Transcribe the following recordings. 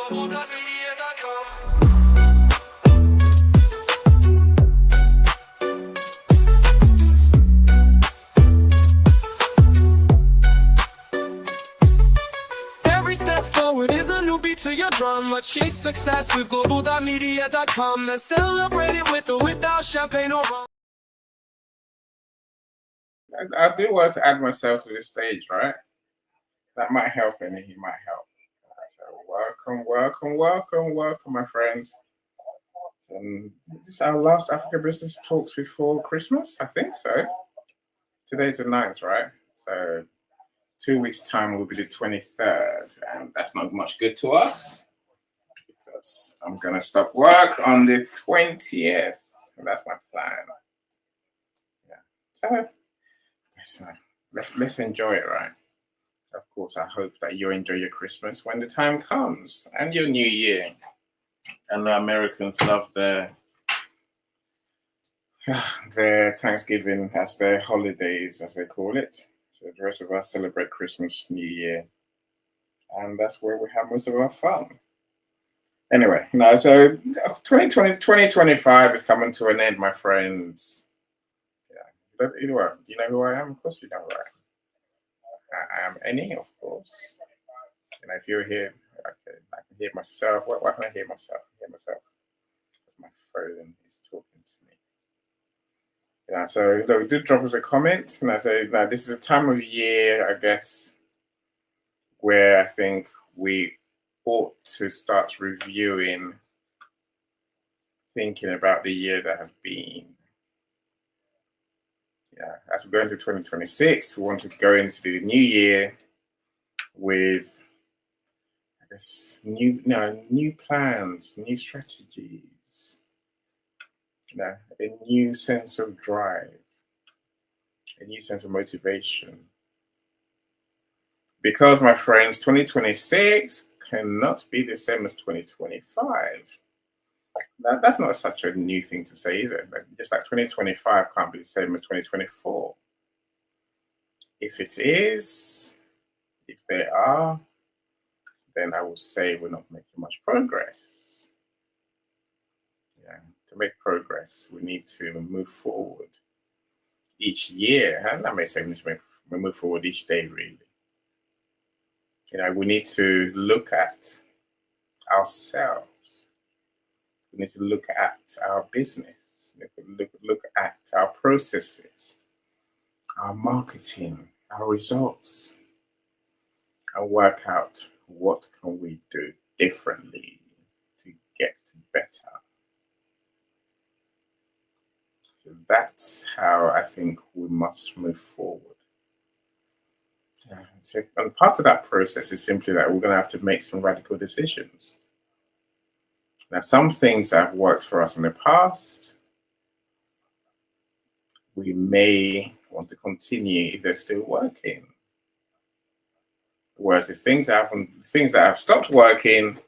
Global.Media.com. Every step forward is a new beat to your drum. Achieve success with Global.Media.com. Then celebrate it with or without champagne or rum. I do want to add myself to this stage, right? That might help, and he might help. So welcome, my friends. This is our last Africa Business Talks before Christmas, I think so. Today's the 9th, right? So 2 weeks' time will be the 23rd, and that's not much good to us because I'm gonna stop work on the 20th, and that's my plan. Yeah. So let's enjoy it, right? Of course, I hope that you enjoy your Christmas when the time comes, and your New Year. And the Americans love their Thanksgiving as their holidays, as they call it. So the rest of us celebrate Christmas, New Year, and that's where we have most of our fun. Anyway, so 2025 is coming to an end, my friends. Yeah. But anyway, do you know who I am? Of course you know who I am. I am Annie, of course. And if you're here, okay, I can hear myself. Why can I hear myself? My phone is talking to me. Yeah, so do drop us a comment. And I say, now this is a time of year, I guess, where I think we ought to start reviewing, thinking about the year that has been. Yeah, as we go into 2026, we want to go into the new year with, I guess, new plans, new strategies, a new sense of drive, a new sense of motivation. Because, my friends, 2026 cannot be the same as 2025. That's not such a new thing to say, is it? Just like 2025 can't be the same as 2024. If it is, if they are, then I would say we're not making much progress. Yeah, to make progress, we need to move forward each year. And I may say we move forward each day, really. We need to look at ourselves. We need to look at our business. We need to look at our processes, our marketing, our results, and work out what can we do differently to get better. So that's how I think we must move forward. And part of that process is simply that we're going to have to make some radical decisions. Now, some things that have worked for us in the past, we may want to continue if they're still working. Whereas the things that have stopped working,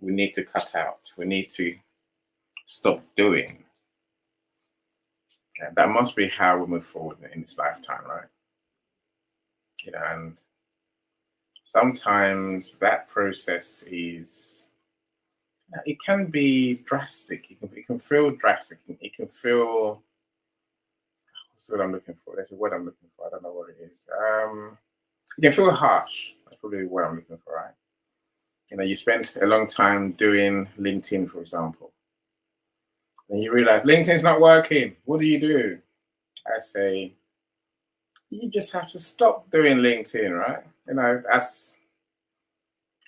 we need to cut out. We need to stop doing. That must be how we move forward in this lifetime, right? And sometimes that process it can be drastic. It can feel drastic. It can feel, what's the word I'm looking for? There's a word I'm looking for. I don't know what it is. It can feel harsh. That's probably the word I'm looking for, right? You spend a long time doing LinkedIn, for example. And you realize LinkedIn's not working. What do? I say, you just have to stop doing LinkedIn, right?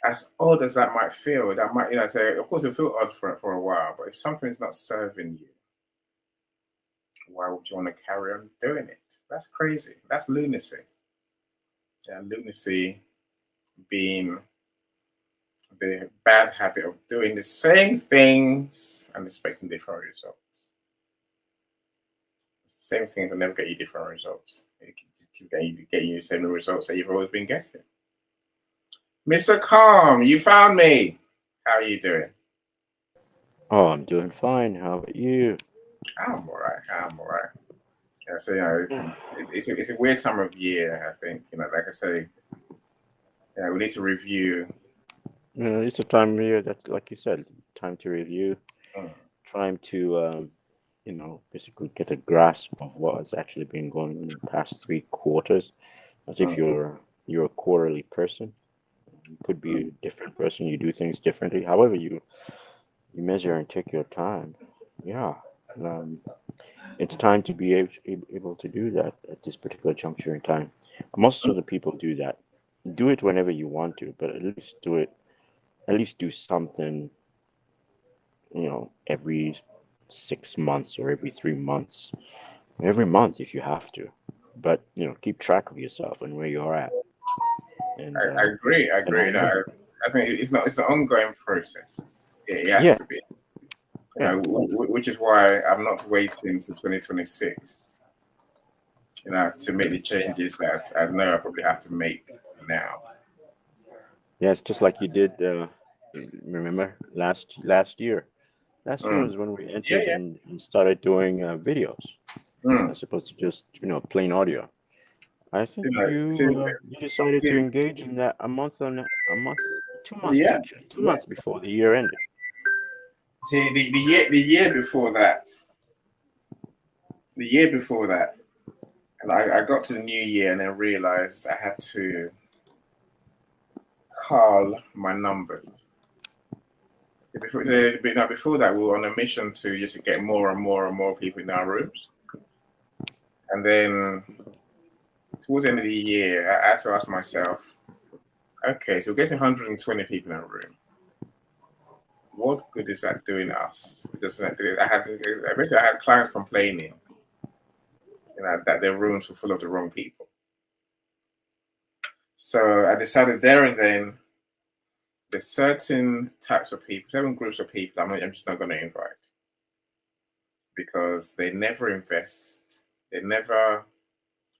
As odd as that might feel, that might, say, of course, it'll feel odd for a while, but if something's not serving you, why would you want to carry on doing it? That's crazy. That's lunacy. Yeah, lunacy being the bad habit of doing the same things and expecting different results. It's the same thing will never get you different results. It can get you the same results that you've always been getting. Mr. Calm, you found me. How are you doing? Oh, I'm doing fine. How about you? I'm all right. Yeah, so it's a weird time of year. I think like I say, we need to review It's a time of year that, like you said, time to review, Mm, time to, basically get a grasp of what has actually been going on in the past 3 quarters. As if mm, you're a quarterly person. You could be mm. a different person. You do things differently. However, you measure and take your time. Yeah. Um, it's time to be able to do that at this particular juncture in time. Most of the people do that. Do it whenever you want to, but at least do it. At least do something, every 6 months or every 3 months, every month if you have to. But keep track of yourself and where you're at, and I agree. I and how agree. you're doing. I think it's an ongoing process. It has Yeah, to be. yeah, Which is why I'm not waiting to 2026, to make the changes that I know I probably have to make now. yeah. It's just like you did. Remember last year? Last year Mm. was when we Yeah, entered yeah. and started doing videos Mm. as opposed to just plain audio. I think See, like, see, you decided to see, engage in that a month, 2 months yeah, actually, two yeah. months before the year ended. See, the year before that, the year before that, and I got to the new year and then realized I had to call my numbers. Before that, we were on a mission to just get more and more and more people in our rooms. And then towards the end of the year, I had to ask myself, okay, so we're getting 120 people in a room. What good is that doing us? Because I had clients complaining, that their rooms were full of the wrong people. So I decided there and then there's certain types of people, certain groups of people I'm just not going to invite because they never invest, they never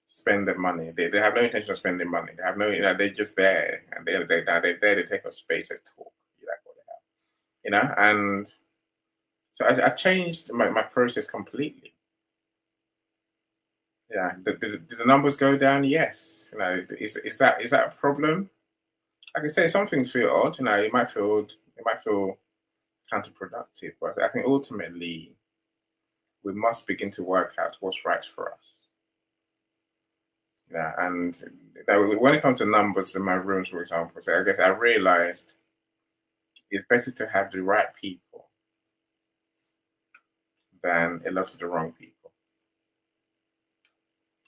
spend the money. They have no intention of spending money. They have no, they're just there and they're there to take up space and talk. That's what they have, and so I changed my process completely. Yeah, did the numbers go down? Yes. Is that a problem? Like I say, some things feel odd. It might feel counterproductive, but I think ultimately we must begin to work out what's right for us. Yeah, and when it comes to numbers in my rooms, for example, so I guess I realized it's better to have the right people than a lot of the wrong people.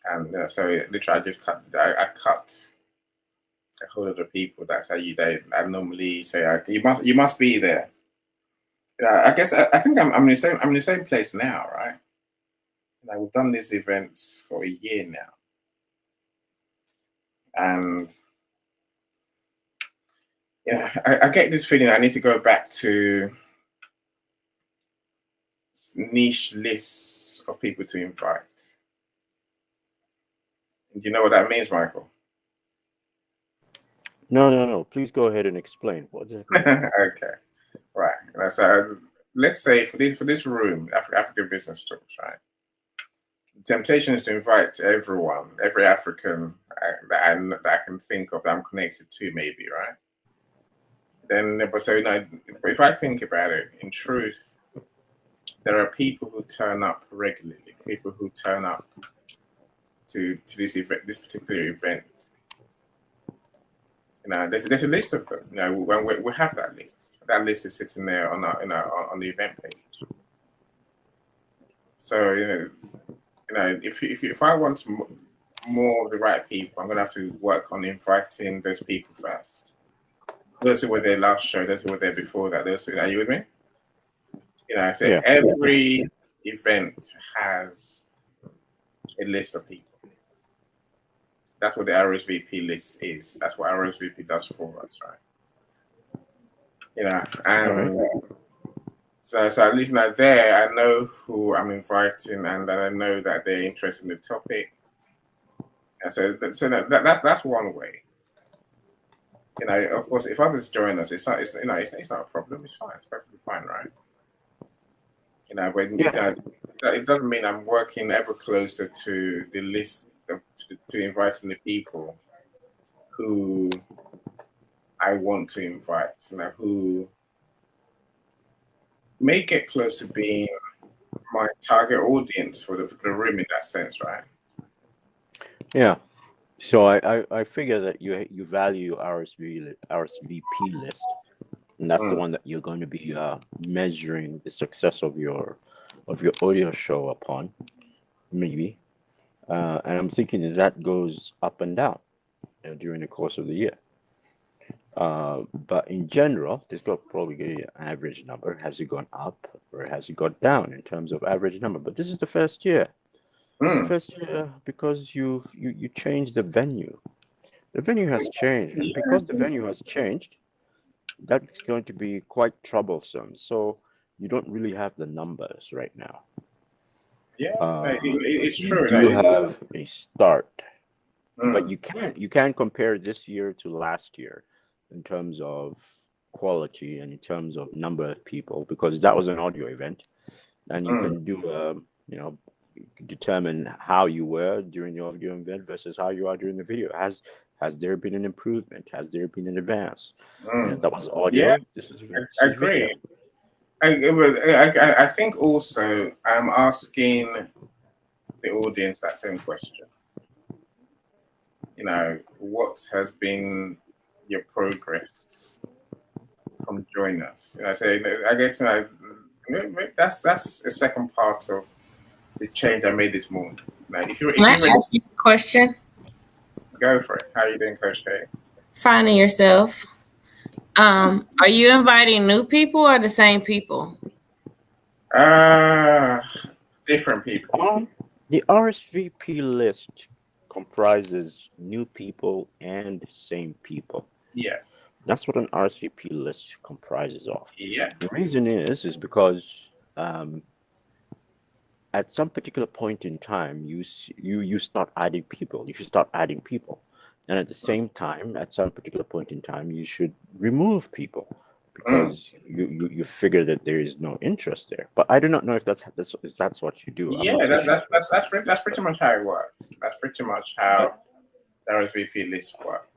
And so literally, I just cut. I cut a whole lot of people. That's how I normally say, you must be there. Yeah, I guess I think I'm in the same place now, right? We've done these events for a year now, and yeah, I get this feeling I need to go back to niche lists of people to invite. Do you know what that means, Michael? No, no, no. Please go ahead and explain. What does it mean? Okay, right. So let's say for this room, African business talks, right? The temptation is to invite everyone, every African that I can think of that I'm connected to, maybe, right? But if I think about it, in truth, there are people who turn up regularly, people who turn up to this event, this particular event. There's a list of them. When we have that list. That list is sitting there on the event page. So if I want more of the right people, I'm gonna have to work on inviting those people first. Those who were there last show, those who were there before that, are you with me? So Yeah, every event has a list of people. That's what the RSVP list is. That's what RSVP does for us, right? all right. And so at least now there, I know who I'm inviting, and then I know that they're interested in the topic. And that's one way. Of course, if others join us, it's not a problem. It's fine. It's perfectly fine, right? When Yeah, it doesn't mean I'm working ever closer to the list to inviting the people who I want to invite, who may get close to being my target audience for the room in that sense, right? Yeah. So I figure that you value RSVP list, and that's the Mm, one that you're going to be measuring the success of your audio show upon, maybe. And I'm thinking that that goes up and down during the course of the year. But in general, this got probably be an average number. Has it gone up or has it gone down in terms of average number? But this is the first year. The mm. first year because you changed the venue. The venue has changed, and Yeah, because the venue has changed, that's going to be quite troublesome. So you don't really have the numbers right now. yeah, it's You true. do have a start, but Mm, you can compare this year to last year in terms of quality and in terms of number of people because that was an audio event, and you mm. can do you know determine how you were during the audio event versus how you are during the video. Has there been an improvement? Has there been an advance? Mm. That was Yeah, audio. This I is video. agree. I think also I'm asking the audience that same question. What has been your progress from joining us? So I guess that's the second part of the change I made this morning. If you're Can if I you're ready, ask you a question? go for it. How are you doing, Coach K? Finding yourself. Are you inviting new people or the same people? Uh Different people. The RSVP list comprises new people and same people. Yes. That's what an RSVP list comprises of. Yeah. The reason is because um, at some particular point in time, you start adding people. You should start adding people, and at the same time, at some particular point in time, you should remove people Mm. because you figure that there is no interest there. But I do not know if that's what you do. I'm not Yeah, so sure. that's pretty much how it works. That's pretty much But how the RSVP lists work.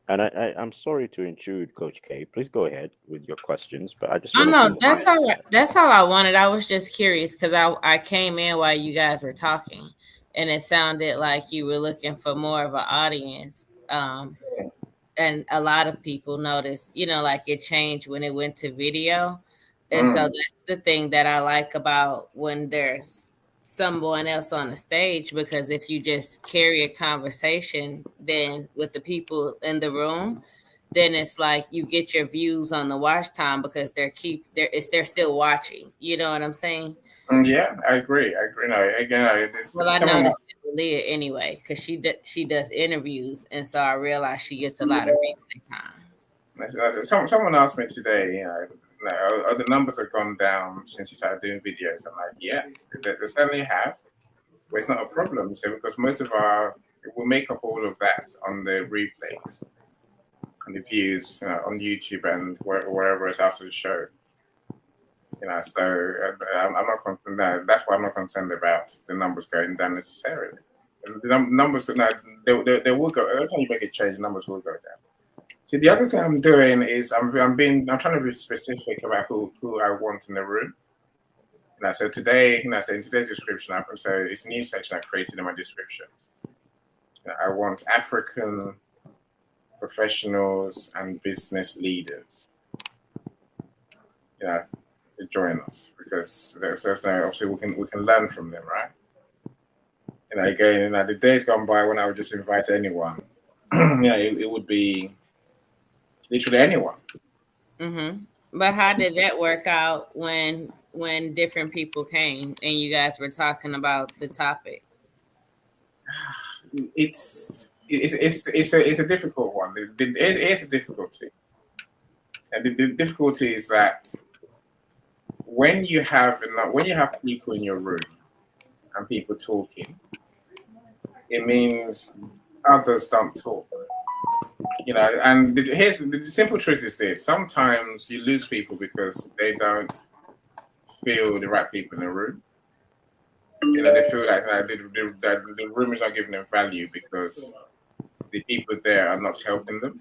and I'm sorry to intrude, Coach K. Please go ahead with your questions, but I just Oh wanted to no, know. that's all I wanted. I was just curious because I came in while you guys were talking, and it sounded like you were looking for more of an audience. And a lot of people noticed, like it changed when it went to video. And so Mm. that's the thing that I like about when there's someone else on the stage, because if you just carry a conversation then with the people in the room, then it's like you get your views on the watch time because they're still watching. You know what I'm saying? Yeah, I agree. I agree. No, again, Well, I someone. noticed it with Leah anyway because she does interviews, and so I realize she gets a lot of replay time. Someone asked me today, the numbers have gone down since you started doing videos. I'm like, yeah, they certainly have, but it's not a problem. So because we make up all of that on the replays and the views on YouTube and wherever it's after the show. So I'm not concerned. No, that's why I'm not concerned about the numbers going down necessarily. The numbers, no, they will go. Every time you make a change, numbers will go down. See, the other thing I'm doing is I'm trying to be specific about who I want in the room. So today, so in today's description, so it's a new section I created in my descriptions. I want African professionals and business leaders, to join us because so obviously we can learn from them, right? Again, the days gone by when I would just invite anyone. It would be literally anyone. Mm-hmm. But how did that work out when different people came and you guys were talking about the topic? It's a difficult one. It is a difficulty, and the difficulty is that when you have people in your room and people talking, it means others don't talk. And here's the simple truth is this: sometimes you lose people because they don't feel the right people in the room. They feel like the room is not giving them value because the people there are not helping them.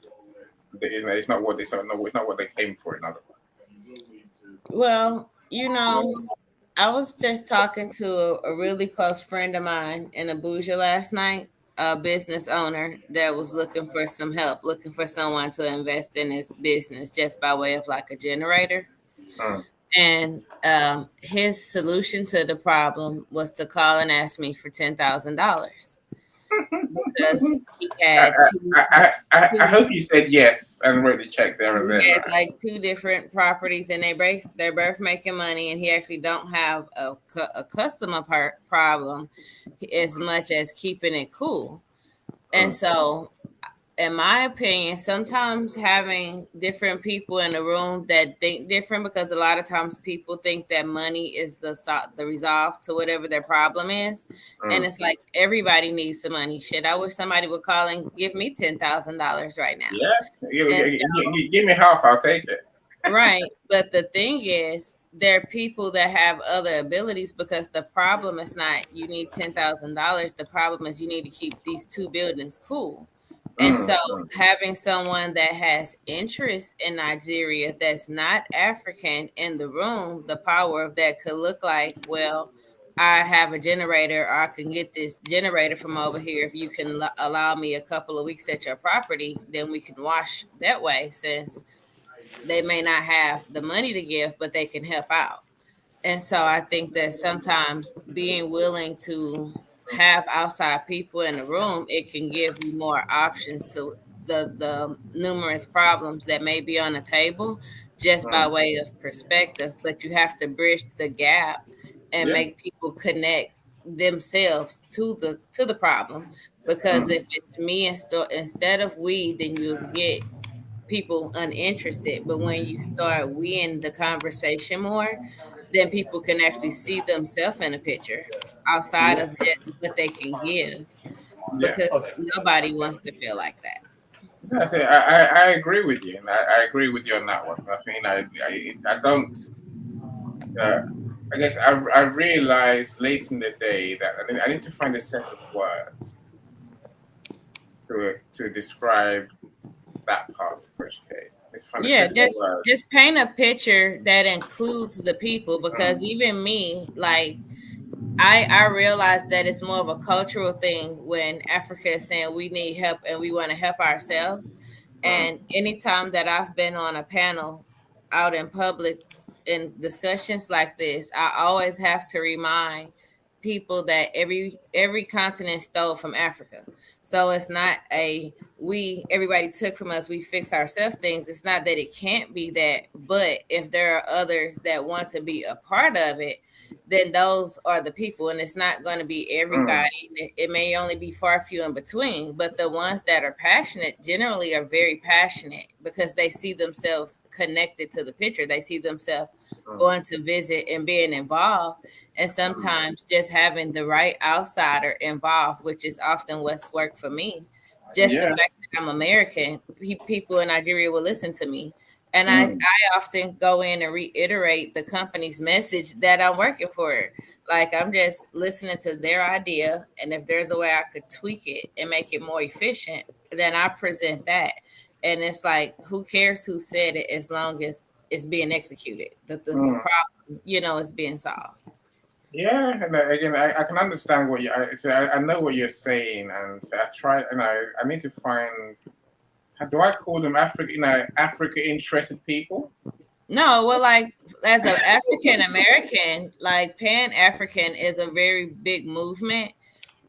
It's not what they came for. In other words. Well, I was just talking to a really close friend of mine in Abuja last night, a business owner that was looking for some help, looking for someone to invest in his business just by way of like a generator. Mm. And his solution to the problem was to call and ask me for $10,000 because he had I hope you said yes and wrote the check there and then. he had Right? like two different properties, and they're both making money, and he actually don't have a customer problem as much as keeping it cool. And so, in my opinion, sometimes having different people in the room that think different, because a lot of times people think that money is the resolve to whatever their problem is, and it's like everybody needs some money. Shit, I wish somebody would call and give me $10,000 right now. Yes, And so, give me half, I'll take it. right, but the thing is, there are people that have other abilities, because the problem is not you need $10,000. The problem is you need to keep these two buildings cool. And so having someone that has interest in Nigeria that's not African in the room, the power of that could look like, well, I have a generator, or I can get this generator from over here. If you can allow me a couple of weeks at your property, then we can wash that way, since they may not have the money to give, but they can help out. And so I think that sometimes being willing to have outside people in the room, it can give you more options to the numerous problems that may be on the table, just by way of perspective. But you have to bridge the gap and Yeah. make people connect themselves to the problem. Because if it's me instead of we, then you'll get people uninterested. But when you start we in the conversation more, then people can actually see themselves in a picture outside of just what they can give, Yeah. because nobody wants to feel like that. Yeah, I agree with you, and I agree with you on that one. I mean, I don't. I guess I realized late in the day that I need to find a set of words to describe that part of educate. Yeah, just paint a picture that includes the people, because even me, like, I realize that it's more of a cultural thing when Africa is saying we need help and we want to help ourselves. And anytime that I've been on a panel out in public in discussions like this, I always have to remind people that every continent stole from Africa. So it's not everybody took from us, we fix ourselves things. It's not that it can't be that, but if there are others that want to be a part of it, then those are the people. And it's not going to be everybody. It may only be far few in between, but the ones that are passionate generally are very passionate, because they see themselves connected to the picture. They see themselves going to visit and being involved. And sometimes just having the right outsider involved, which is often what's worked for me. Just the fact that I'm American, people in Nigeria will listen to me. And I often go in and reiterate the company's message that I'm working for. Like, I'm just listening to their idea. And if there's a way I could tweak it and make it more efficient, then I present that. And it's like, who cares who said it, as long as it's being executed. The problem, is being solved. Yeah, and again, I can understand what I know what you're saying, and so I try, and I need to find. Do I call them Africa interested people? No, well, like, as an African American, like, Pan African is a very big movement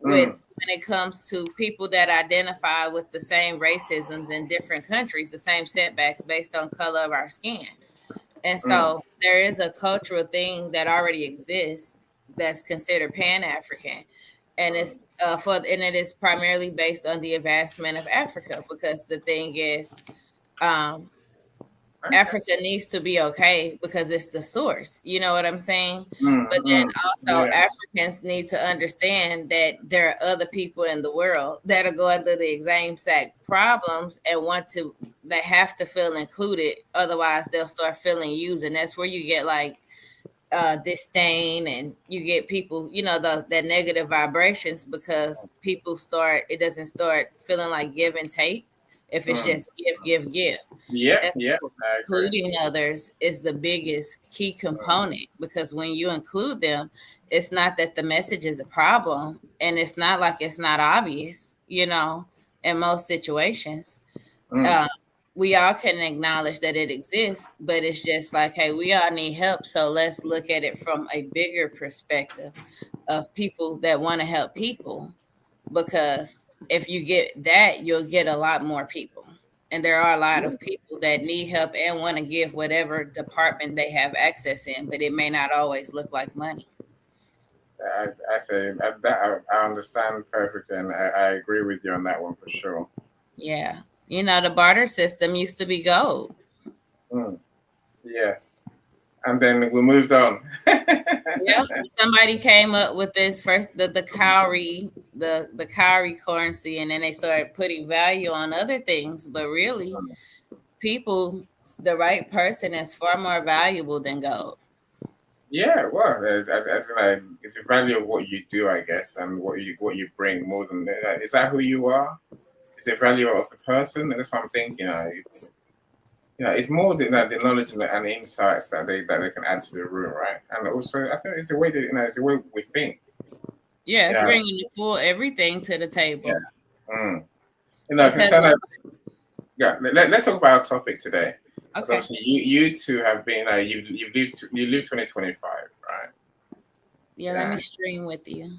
when it comes to people that identify with the same racisms in different countries, the same setbacks based on color of our skin. And so there is a cultural thing that already exists that's considered Pan African, and it is primarily based on the advancement of Africa, because the thing is, Africa needs to be okay because it's the source. You know what I'm saying? But then also Africans need to understand that there are other people in the world that are going through the exact problems and they have to feel included. Otherwise they'll start feeling used. And that's where you get like disdain, and you get people, that negative vibrations, because it doesn't start feeling like give and take, If it's just give. Yeah, And yeah, so I agree. including others is the biggest key component, because when you include them, it's not that the message is a problem, and it's not like it's not obvious, in most situations. Mm. Um, we all can acknowledge that it exists, but it's just like, hey, we all need help. So let's look at it from a bigger perspective of people that want to help people. Because if you get that, you'll get a lot more people. And there are a lot of people that need help and want to give whatever department they have access in, but it may not always look like money. I say that I understand perfectly, and I agree with you on that one for sure. Yeah. The barter system used to be gold. Mm. Yes, and then we moved on. Yeah, somebody came up with this first, the cowrie, the cowrie currency, and then they started putting value on other things. But really, people, the right person is far more valuable than gold. Yeah, well, as it's a value of what you do, I guess, and what you bring more than that. Is that who you are? Is it value of the person? That's what I'm thinking. It's more the knowledge and the insights that they can add to the room, right? And also, I think it's the way that it's the way we think. Yeah, it's Yeah, bringing the full everything to the yeah. table. Mm. Because Because yeah, let's talk about our topic today. Because okay, obviously, you two have been you lived 2025, right? yeah, let me Yeah. stream with you.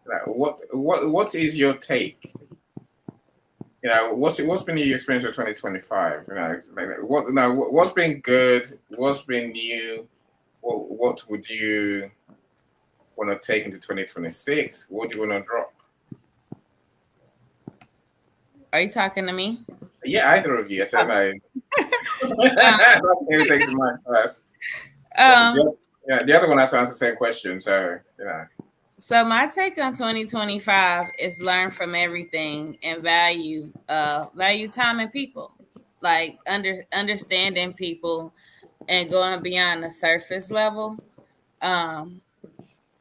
Like, what is your take? What's been your experience with 2025? What's been good? What's been new? What would you want to take into 2026? What do you want to drop? Are you talking to me? Yeah, either of you. I said no. Um, Who takes the mic first? um, The other one has to answer the same question. So so my take on 2025 is learn from everything and value time and people. Like understanding people and going beyond the surface level. Um,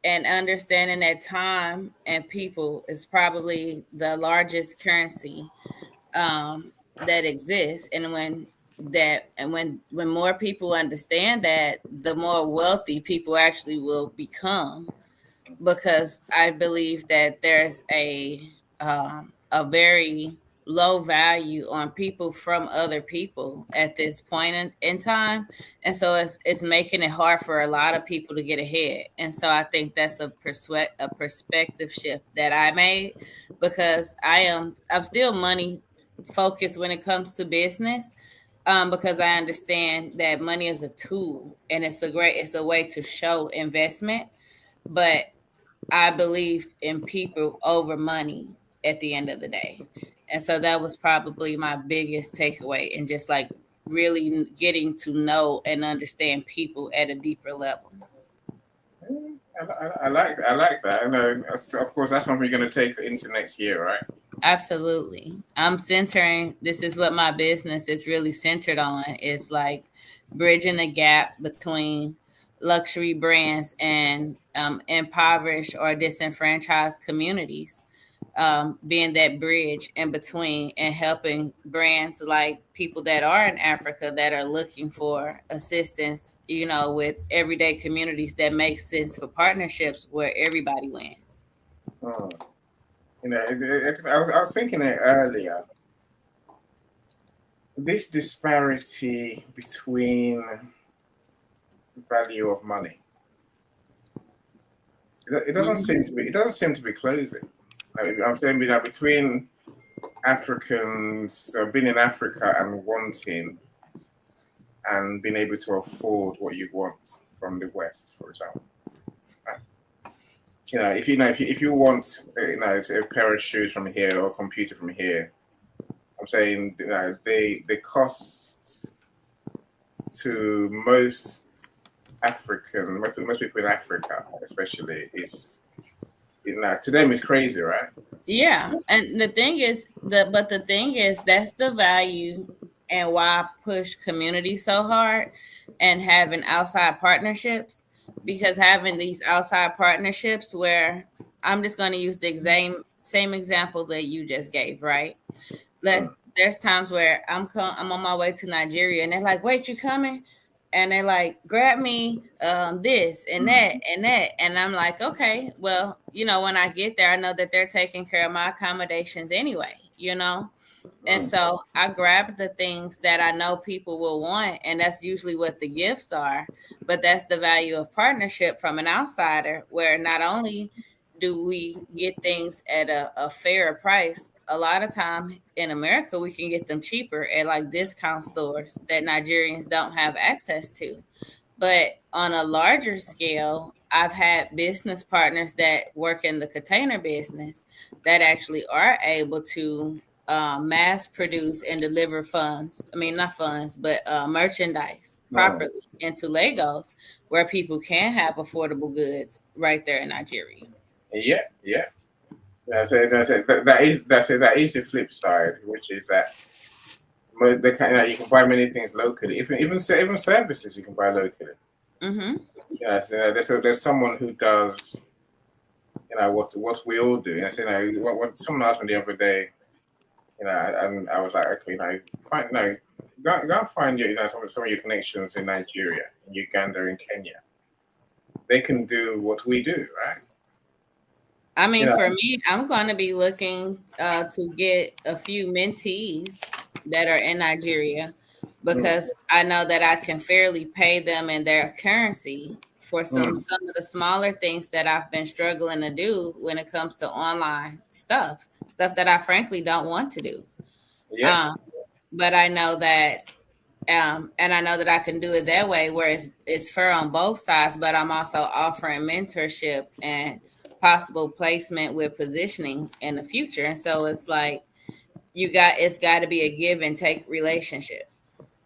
and understanding that time and people is probably the largest currency that exists. And when more people understand that, the more wealthy people actually will become, because I believe that there's a very low value on people from other people at this point in time, and so it's making it hard for a lot of people to get ahead. And so I think that's a perspective shift that I made, because I'm still money focused when it comes to business, because I understand that money is a tool and it's a way to show investment, but I believe in people over money at the end of the day. And so that was probably my biggest takeaway, and just like really getting to know and understand people at a deeper level. I like that. And of course, that's something you're going to take into next year, right? Absolutely. I'm centering, this is what my business is really centered on. It's like bridging the gap between luxury brands and impoverished or disenfranchised communities, being that bridge in between and helping brands like people that are in Africa that are looking for assistance, with everyday communities that make sense for partnerships where everybody wins. Hmm. I was thinking it earlier. This disparity between value of money, it doesn't seem to be. It doesn't seem to be closing. I'm saying between Africans being in Africa and wanting and being able to afford what you want from the West, for example. If you want, say a pair of shoes from here or a computer from here, I'm saying, the cost to most people in Africa, especially, is to them is crazy, right? Yeah, and the thing is that's the value and why I push community so hard and having outside partnerships, because having these outside partnerships where I'm just going to use the same example that you just gave, right? Let's Mm. there's times where I'm on my way to Nigeria, and they're like, "Wait, you coming?" And they're like, "Grab me this and that and that," and I'm like, "Okay, well, when I get there, I know that they're taking care of my accommodations anyway, And so I grab the things that I know people will want, and that's usually what the gifts are. But that's the value of partnership from an outsider, where not only do we get things at a fairer price, a lot of time in America, we can get them cheaper at like discount stores that Nigerians don't have access to. But on a larger scale, I've had business partners that work in the container business that actually are able to mass produce and deliver funds. I mean, not funds, but merchandise Mm. properly into Lagos, where people can have affordable goods right there in Nigeria. Yeah, yeah. That's it. That's it. That is the flip side, which is that you can buy many things locally. Even services you can buy locally. Mm-hmm. Yeah, so there's someone who does what we all do. And so, when someone asked me the other day, and I was like, okay, find go and find your some of your connections in Nigeria, in Uganda, in Kenya. They can do what we do, right? I mean, You know, for me, I'm going to be looking to get a few mentees that are in Nigeria mm, because I know that I can fairly pay them in their currency for mm, some of the smaller things that I've been struggling to do when it comes to online stuff that I frankly don't want to do. yeah, Um, but I know that and I know that I can do it that way where it's fair on both sides, but I'm also offering mentorship and possible placement with positioning in the future. And so it's like it's got to be a give and take relationship.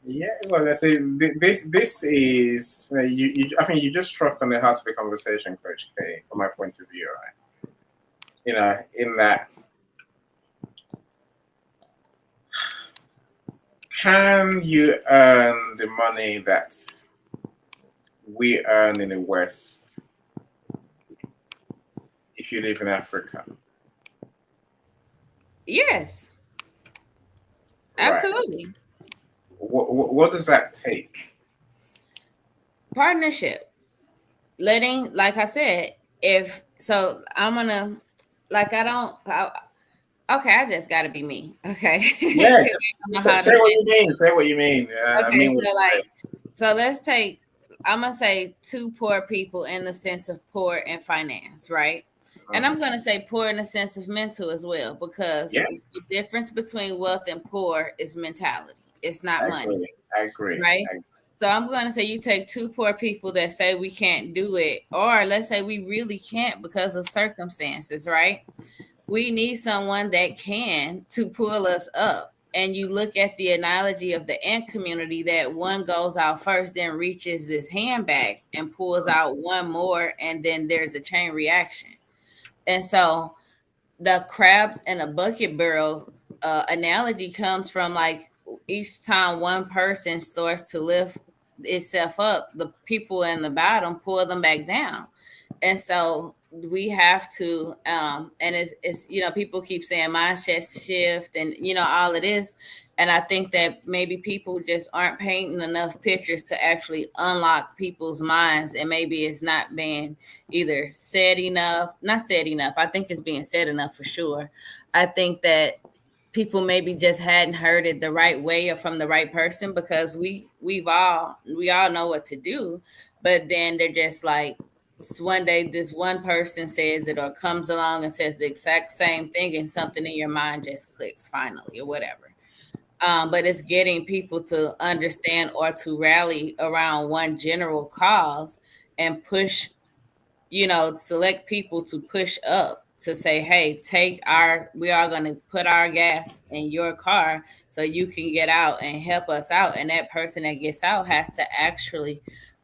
yeah. Well, let's say this is I think you just struck on the heart of the conversation, Coach K, from my point of view, right? In that, can you earn the money that we earn in the West if you live in Africa? Yes, Right. absolutely. What does that take? Partnership. Like I said, if so, I'm gonna like I don't. Okay, I just got to be me. Okay, Yeah, 'cause just I don't know how to say what manage. you mean. Say what you mean. I Okay, mean what you say. so let's take, I'm gonna say two poor people in the sense of poor in finance, right? And I'm Mhm. gonna say poor in the sense of mental as well, because Yeah, the difference between wealth and poor is mentality. It's not I money, agree. I agree. right? So I'm gonna say you take two poor people that say we can't do it, or let's say we really can't because of circumstances, right? We need someone that can to pull us up. And you look at the analogy of the ant community that one goes out first, then reaches this hand back and pulls out one more, and then there's a chain reaction. And so the crabs in a bucket barrel analogy comes from like each time one person starts to lift itself up, the people in the bottom pull them back down. And so we have to and it's people keep saying mindset shift and all it is. And I think that maybe people just aren't painting enough pictures to actually unlock people's minds, and maybe it's not being either said enough, not said enough. I think it's being said enough for sure. I think that people maybe just hadn't heard it the right way or from the right person, because we all know what to do, but then they're just like, one day this one person says it or comes along and says the exact same thing, and something in your mind just clicks finally or whatever. But it's getting people to understand or to rally around one general cause and push, select people to push up to say, hey, we are going to put our gas in your car so you can get out and help us out. And that person that gets out has to actually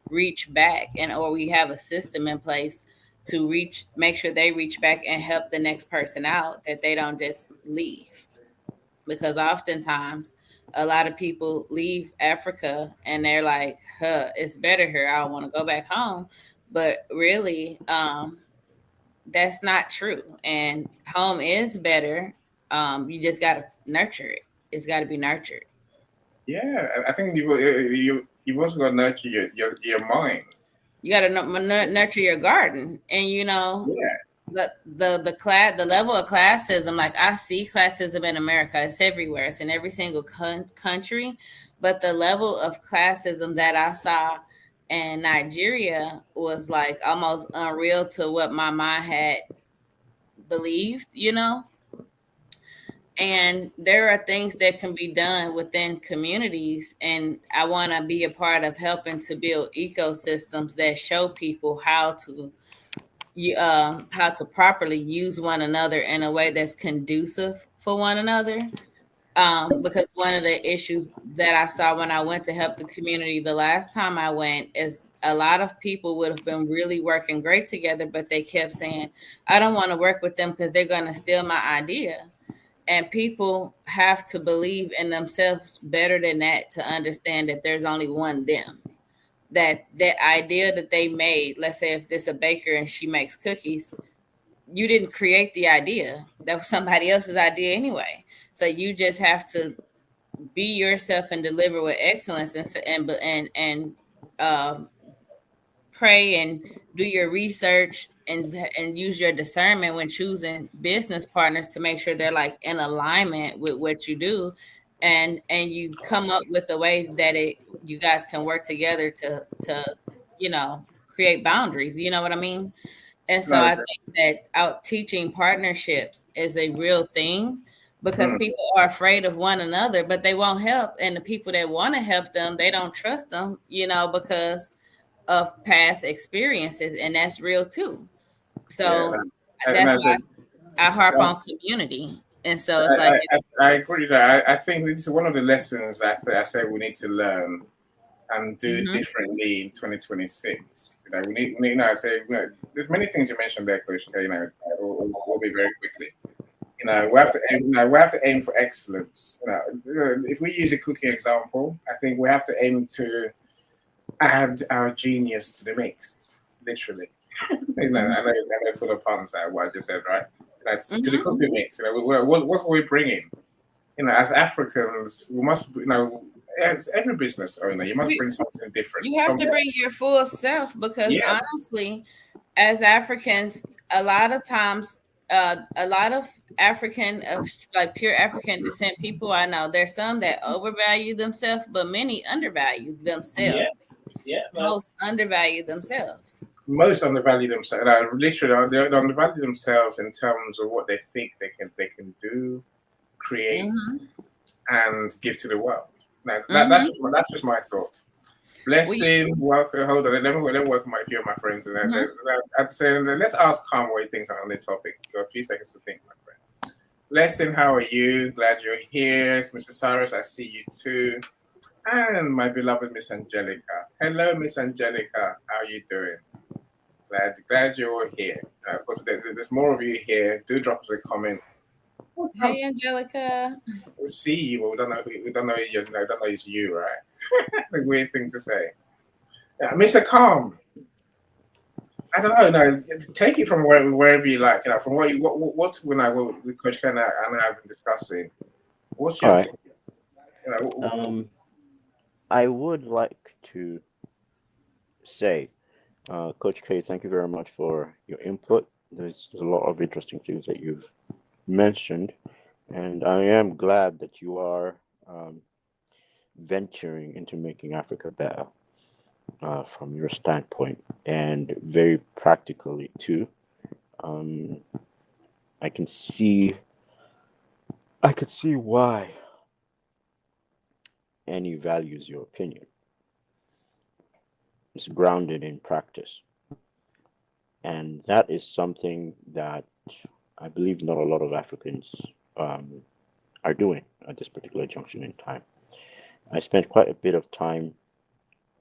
reach back, or we have a system in place to make sure they reach back and help the next person out, that they don't just leave. Because oftentimes a lot of people leave Africa and they're like, it's better here, I don't want to go back home. But really, that's not true. And home is better. You just got to nurture it. it's got to be nurtured. Yeah, I think you've also got to nurture your mind. You got to nurture your garden, and Yeah. the level of classism. Like, I see classism in America. It's everywhere. It's in every single country. But the level of classism that I saw in Nigeria was like almost unreal to what my mind had believed. And there are things that can be done within communities, and I want to be a part of helping to build ecosystems that show people how to properly use one another in a way that's conducive for one another. Because one of the issues that I saw when I went to help the community the last time I went is a lot of people would have been really working great together, but they kept saying, I don't want to work with them because they're going to steal my idea. And people have to believe in themselves better than that to understand that there's only one them. That idea that they made, let's say if there's a baker and she makes cookies, you didn't create the idea. That was somebody else's idea anyway. So you just have to be yourself and deliver with excellence, and pray and do your research and use your discernment when choosing business partners to make sure they're like in alignment with what you do, and you come up with a way that you guys can work together to create boundaries. You know what I mean? And so No, I think that out teaching partnerships is a real thing, because mm, people are afraid of one another, but they won't help. And the people that want to help them, they don't trust them, because of past experiences. And that's real too. yeah, So no, that's why I harp on community. And so it's like, I agree with that. I think this is one of the lessons I say we need to learn and do mhm. differently in 2026. I say, there's many things you mentioned there, Coach. We'll be very quickly. We have to aim for excellence. If we use a cooking example, I think we have to aim to add our genius to the mix, literally. I know full of puns what I just said, right? To the cooking mix. What's we bringing? As Africans, we must, as every business owner, you must bring something different. You have to bring your full self, because honestly, as Africans, a lot of times, a lot of African, like pure African descent people I know, there's some that overvalue themselves, but many undervalue themselves. Most undervalue themselves. Most undervalue themselves. Literally, they undervalue themselves in terms of what they think they can do, create, and give to the world. Now, that's just my thought. Blessing, welcome. Hold on, let me welcome a few of my friends. And I'd say, let's ask Calm what he thinks on the topic. You got a few seconds to think, my friend. Blessing, how are you? Glad you're here. It's Mr. Cyrus, I see you too. And my beloved Miss Angelica. Hello, Miss Angelica. How are you doing? Glad you're here. Of course, there's more of you here. Do drop us a comment. Hey, Angelica. We'll see you, but we don't know it's you, right? The weird thing to say. Mr. Calm. I don't know. No, take it from wherever you like. From what Coach Ken and I have been discussing. What's your take? I would like to say, Coach K, thank you very much for your input. There's a lot of interesting things that you've mentioned, and I am glad that you are venturing into making Africa better from your standpoint, and very practically too. I could see why Annie values your opinion. It's grounded in practice, and that is something that I believe not a lot of Africans are doing at this particular junction in time. I spent quite a bit of time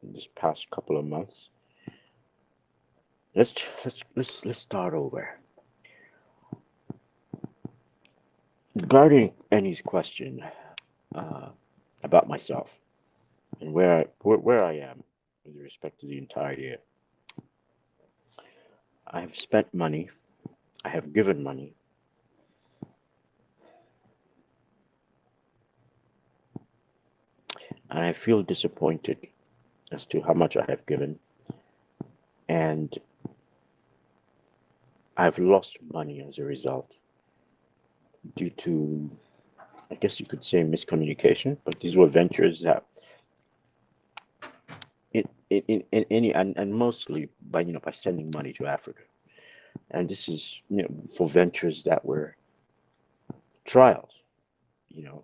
in this past couple of months. Let's start over. Regarding Annie's question about myself and where I am with respect to the entire year, I have spent money. I have given money. and I feel disappointed as to how much I have given, and I've lost money as a result due to, I guess you could say, miscommunication. But these were ventures that, in any, and mostly by by sending money to Africa, and this is for ventures that were trials. You know,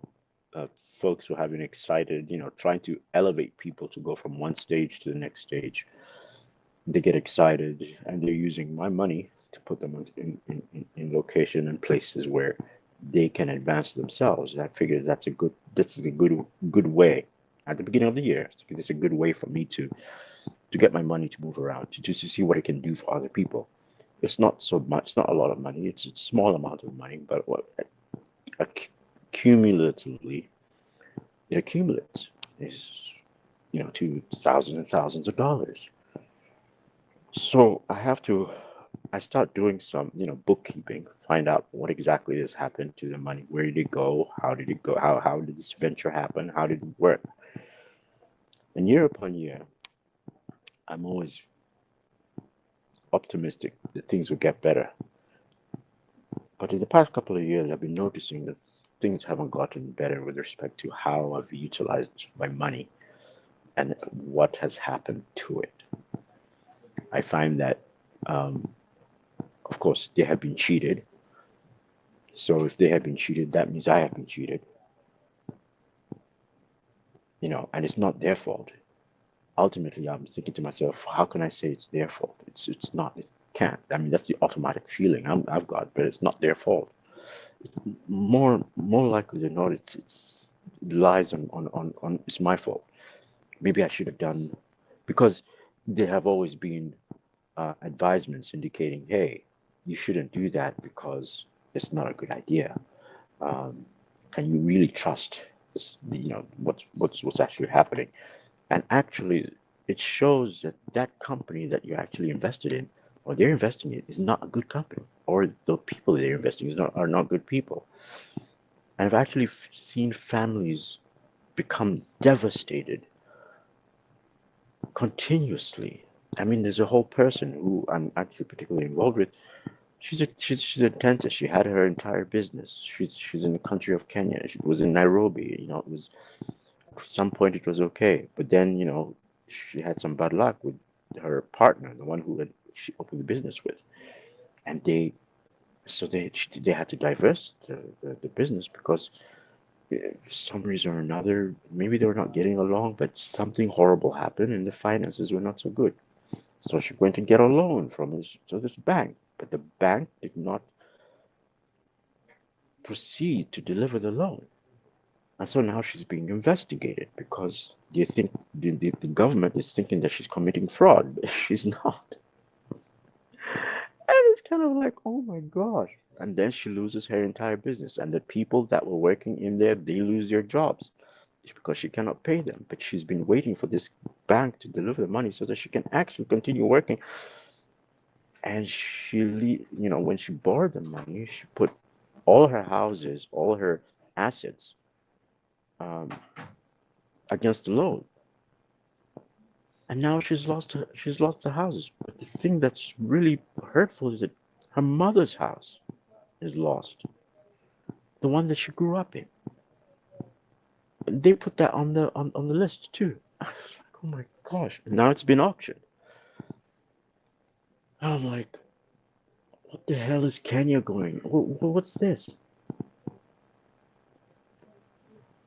uh, Folks were having excited, trying to elevate people to go from one stage to the next stage. They get excited and they're using my money to put them in location and places where they can advance themselves. I figure that's a good way at the beginning of the year. It's a good way for me to get my money to move around, to just to see what it can do for other people. It's not so much, it's not a lot of money. It's a small amount of money, but cumulatively it accumulates. Is to thousands and thousands of dollars. So I start doing some, bookkeeping, find out what exactly has happened to the money. Where did it go? How did it go? How did this venture happen? How did it work? And year upon year, I'm always optimistic that things will get better. But in the past couple of years, I've been noticing that things haven't gotten better with respect to how I've utilized my money and what has happened to it. I find that, of course, they have been cheated. So if they have been cheated, that means I have been cheated. And it's not their fault. Ultimately, I'm thinking to myself, how can I say it's their fault? It's not. It can't. I mean, that's the automatic feeling I've got, but it's not their fault. More likely than not, it lies on it's my fault. Maybe I should have done, because there have always been advisements indicating, hey, you shouldn't do that because it's not a good idea. Can you really trust this, what's actually happening? And actually, it shows that that company that you're actually invested in, or they're investing in, is not a good company, or the people they're investing in are not good people. And I've actually seen families become devastated continuously. I mean, there's a whole person who I'm actually particularly involved with. She's a dentist. She had her entire business. She's in the country of Kenya. She was in Nairobi. It was, at some point it was okay, but then she had some bad luck with her partner, the one she opened the business with, and they had to divest the business because for some reason or another, maybe they were not getting along, but something horrible happened and the finances were not so good. So she went to get a loan from this bank, but the bank did not proceed to deliver the loan. And so now she's being investigated because they think the government is thinking that she's committing fraud, but she's not. And it's kind of like, oh my gosh. And then she loses her entire business. And the people that were working in there, they lose their jobs because she cannot pay them. But she's been waiting for this bank to deliver the money so that she can actually continue working. And when she borrowed the money, she put all her houses, all her assets against the loan. And now she's lost the houses. But the thing that's really hurtful is that her mother's house is lost. The one that she grew up in. They put that on the list too. I was like, oh my gosh. And now it's been auctioned. And I'm like, what the hell is Kenya going? What's this?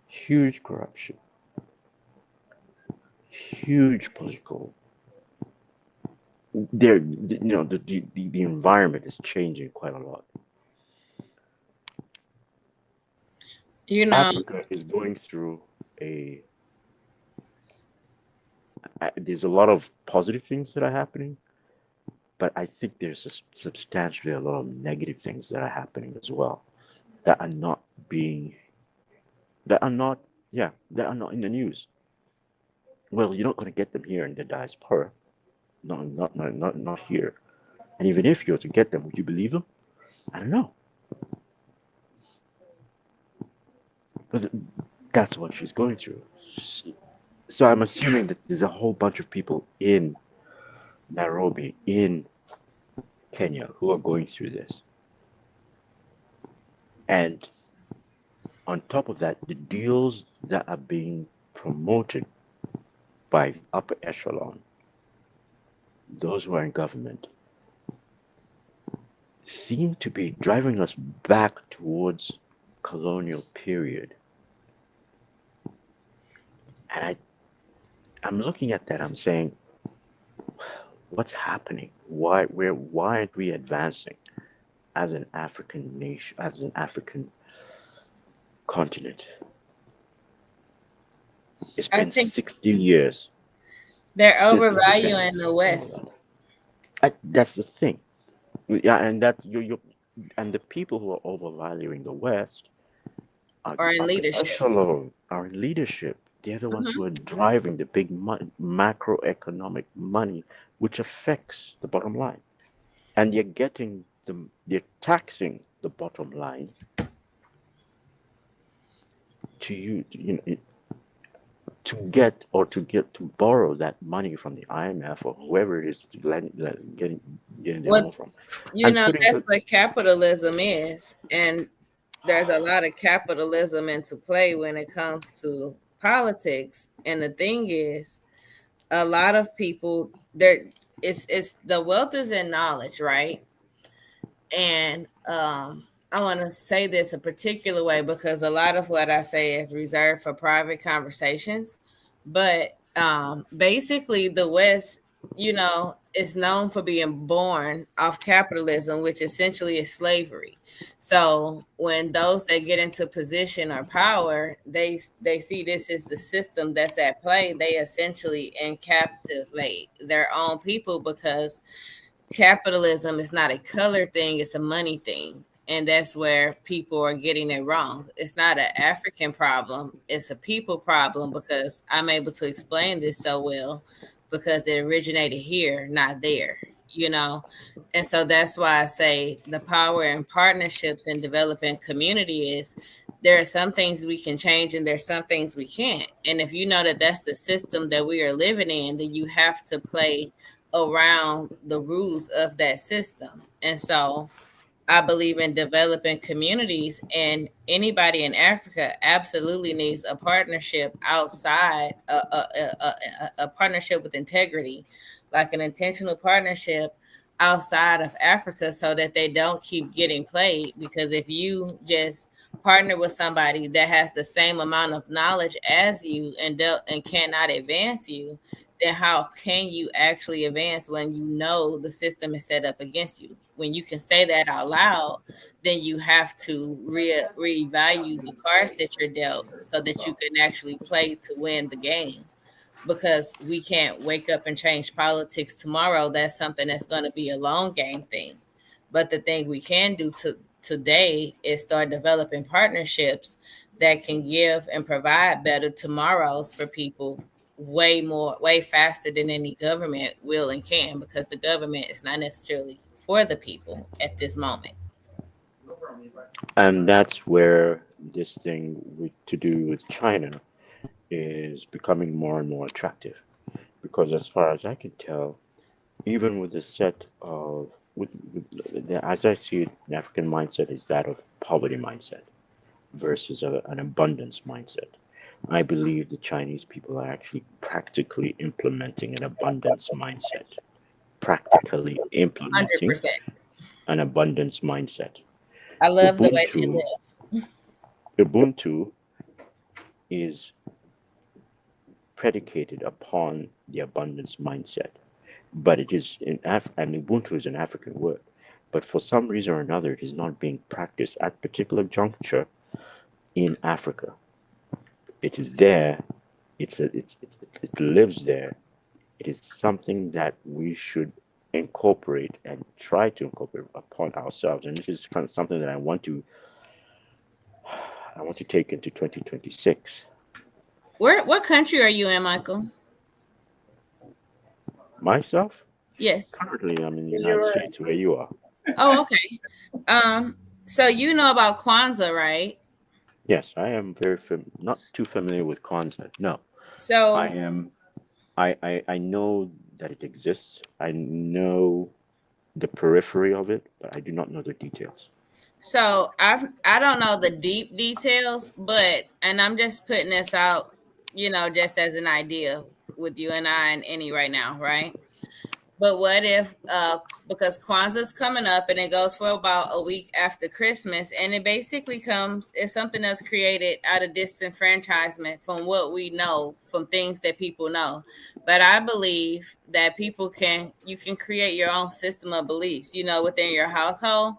Huge corruption. Huge political. The environment is changing quite a lot. Africa is going through there's a lot of positive things that are happening, but I think there's substantially a lot of negative things that are happening as well that are not in the news. Well, you're not going to get them here in the diaspora. No, not here. And even if you were to get them, would you believe them? I don't know. But that's what she's going through. So I'm assuming that there's a whole bunch of people in Nairobi, in Kenya, who are going through this. And on top of that, the deals that are being promoted by upper echelon, those who are in government, seem to be driving us back towards colonial period. And I'm looking at that, I'm saying, what's happening? Why aren't we advancing as an African nation, as an African continent? It's I been think 60 years they're since overvaluing independence the and all West that. That's the thing. Yeah, and that you and the people who are overvaluing the West are or the in upper leadership. echelon, are in leadership. They're the ones who are driving the big macroeconomic money, which affects the bottom line. And they're taxing the bottom line to to borrow that money from the IMF or whoever it is getting their What loan from, and putting that's the what capitalism is, and there's a lot of capitalism into play when it comes to politics. And the thing is, a lot of people there, it's the wealth is in knowledge, right? And I want to say this a particular way because a lot of what I say is reserved for private conversations. But basically, the West, is known for being born off capitalism, which essentially is slavery. So when those that get into position or power, they see this as the system that's at play. They essentially encaptivate their own people because capitalism is not a color thing, it's a money thing. And that's where people are getting it wrong. It's not an African problem, it's a people problem because I'm able to explain this so well because it originated here, not there, you know. And so that's why I say the power in partnerships and developing community is there are some things we can change and there's some things we can't. And if you know that that's the system that we are living in, then you have to play around the rules of that system. And so I believe in developing communities, and anybody in Africa absolutely needs a partnership outside a partnership with integrity, like an intentional partnership outside of Africa, so that they don't keep getting played. Because if you just partner with somebody that has the same amount of knowledge as you and cannot advance you, then how can you actually advance when you know the system is set up against you? When you can say that out loud, then you have to reevaluate the cards that you're dealt so that you can actually play to win the game. Because we can't wake up and change politics tomorrow. That's something that's going to be a long game thing. But the thing we can do today is start developing partnerships that can give and provide better tomorrows for people way faster than any government will and can, because the government is not necessarily for the people at this moment. and that's where this thing to do with China is becoming more and more attractive. Because as far as I can tell, even with the set of as I see it, the African mindset is that of poverty mindset versus an abundance mindset. I believe the Chinese people are actually practically implementing an abundance mindset. Practically implementing 100%. an abundance mindset. I love the way they Ubuntu, live. Ubuntu is predicated upon the abundance mindset, but it is and Ubuntu is an African word, but for some reason or another, it is not being practiced at particular juncture in Africa. It is there. It lives there. It is something that we should incorporate and try to incorporate upon ourselves. And this is kind of something that I want to take into 2026. What country are you in, Michael? Myself, Yes. currently, I'm in the United States, where you are. Oh, okay. So you know about Kwanzaa, right? Yes, I am not too familiar with Kwanzaa. No. I So am I know that it exists. I know the periphery of it, but I do not know the details. I don't know the deep details, but and I'm just putting this out, just as an idea with you and I and any right now, right? But what if, because Kwanzaa's coming up and it goes for about a week after Christmas, and it basically it's something that's created out of disenfranchisement from what we know, from things that people know. But I believe that you can create your own system of beliefs, within your household.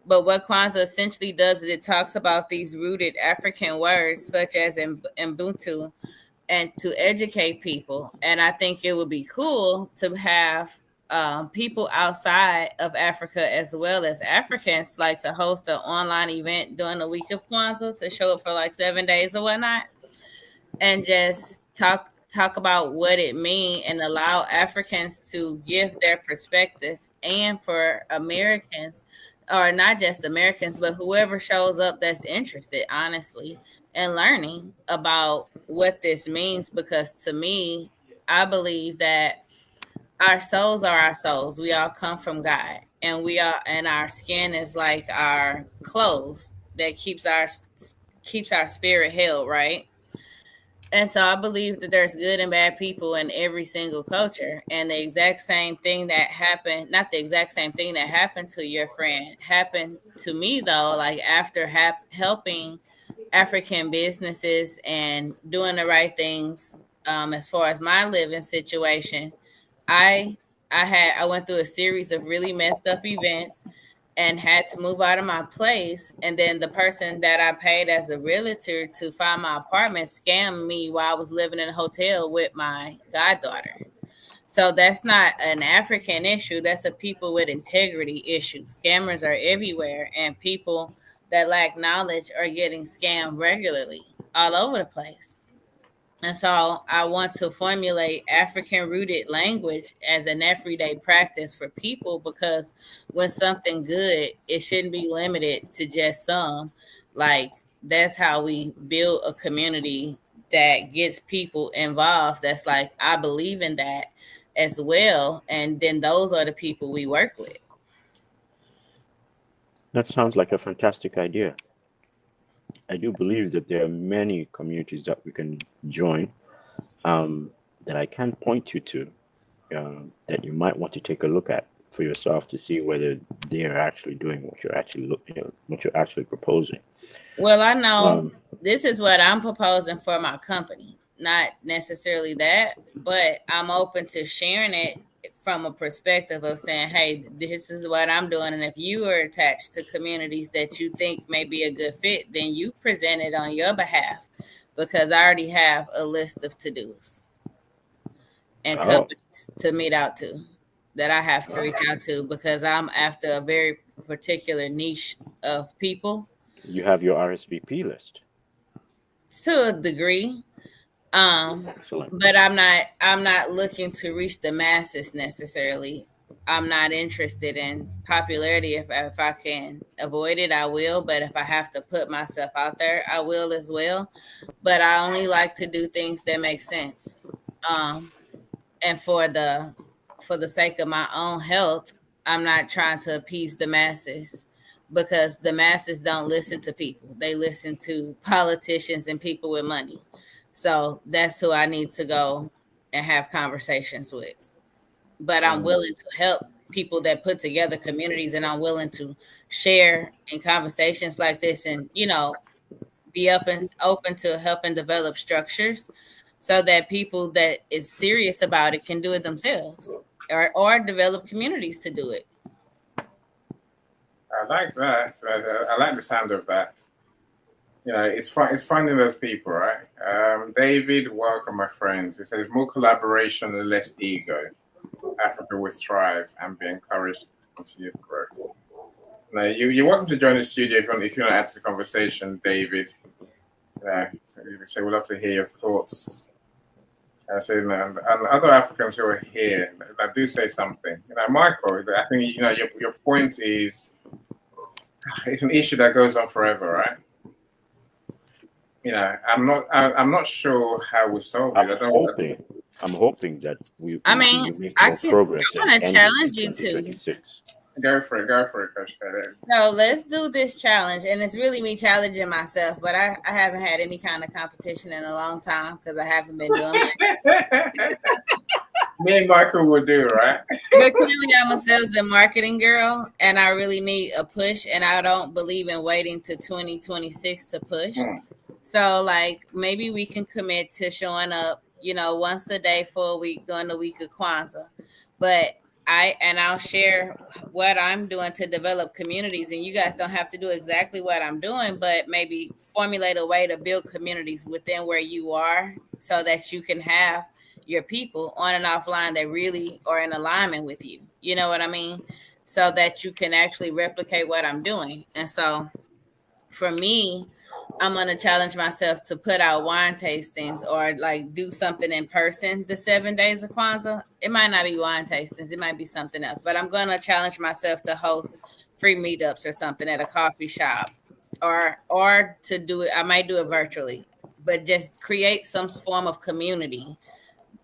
But what Kwanzaa essentially does is it talks about these rooted African words, such as Ubuntu, and to educate people. And I think it would be cool to have people outside of Africa as well as Africans like to host an online event during the week of Kwanzaa to show up for like 7 days or whatnot, and just talk about what it means and allow Africans to give their perspectives, and for Americans, or not just Americans, but whoever shows up that's interested, honestly, in learning about what this means. Because to me, I believe that our souls are our souls. We all come from God, and our skin is like our clothes that keeps our spirit held, right? And so I believe that there's good and bad people in every single culture. And the exact same thing that happened, not the exact same thing that happened to your friend, happened to me, though, like after helping African businesses and doing the right things, as far as my living situation. I I went through a series of really messed up events and had to move out of my place. And then the person that I paid as a realtor to find my apartment scammed me while I was living in a hotel with my goddaughter. So that's not an African issue. That's a people with integrity issue. Scammers are everywhere, and people that lack knowledge are getting scammed regularly all over the place. And so I want to formulate African rooted language as an everyday practice for people, because when something good, it shouldn't be limited to just some. Like, that's how we build a community that gets people involved. That's like, I believe in that as well. And then those are the people we work with. That sounds like a fantastic idea. I do believe that there are many communities that we can join, that I can point you to, that you might want to take a look at for yourself to see whether they are actually doing what you're actually what you're actually proposing. Well, I know Um, this is what I'm proposing for my company, not necessarily that, but I'm open to sharing it from a perspective of saying, hey, this is what I'm doing. And if you are attached to communities that you think may be a good fit, then you present it on your behalf, because I already have a list of to dos and oh, companies to meet out to that I have to reach out to, because I'm after a very particular niche of people you have your RSVP list. to a degree. Excellent. But I'm not looking to reach the masses necessarily. I'm not interested in popularity. If I can avoid it, I will. But if I have to put myself out there, I will as well. But I only like to do things that make sense. Um, and for the sake of my own health, I'm not trying to appease the masses, because the masses don't listen to people. They listen to politicians and people with money. So that's who I need to go and have conversations with. But I'm Um, willing to help people that put together communities, and I'm willing to share in conversations like this, and be up and open to helping develop structures so that people that is serious about it can do it themselves, or develop communities to do it. I like that. I like the sound of that. It's fun. It's finding those people, right? David, welcome, my friends. It says more collaboration and less ego. Africa will thrive and be encouraged to continue growth. Now, you're welcome to join the studio if you want to add to the conversation, David. So we'd love to hear your thoughts. And other Africans who are here, that do say something. Michael, I think your point is it's an issue that goes on forever, right? I'm not sure how we solve it. I'm hoping that we I we, mean, we make I more can. progress I and want to end it in challenge you to. 2026. Go for it, Coach Caleb. So let's do this challenge, and it's really me challenging myself. But I haven't had any kind of competition in a long time because I haven't been doing it. Me and Michael will do, right? But clearly, I'm a sales and marketing girl, and I really need a push. And I don't believe in waiting to 2026 to push. So, like, maybe we can commit to showing up, once a day for a week during the week of Kwanzaa. But I'll share what I'm doing to develop communities, and you guys don't have to do exactly what I'm doing, but maybe formulate a way to build communities within where you are, so that you can have your people on and offline that really are in alignment with you. You know what I mean? So that you can actually replicate what I'm doing. And so for me, I'm gonna challenge myself to put out wine tastings or like do something in person the 7 days of Kwanzaa. It might not be wine tastings, it might be something else, but I'm gonna challenge myself to host free meetups or something at a coffee shop, or to do it. I might do it virtually, but just create some form of community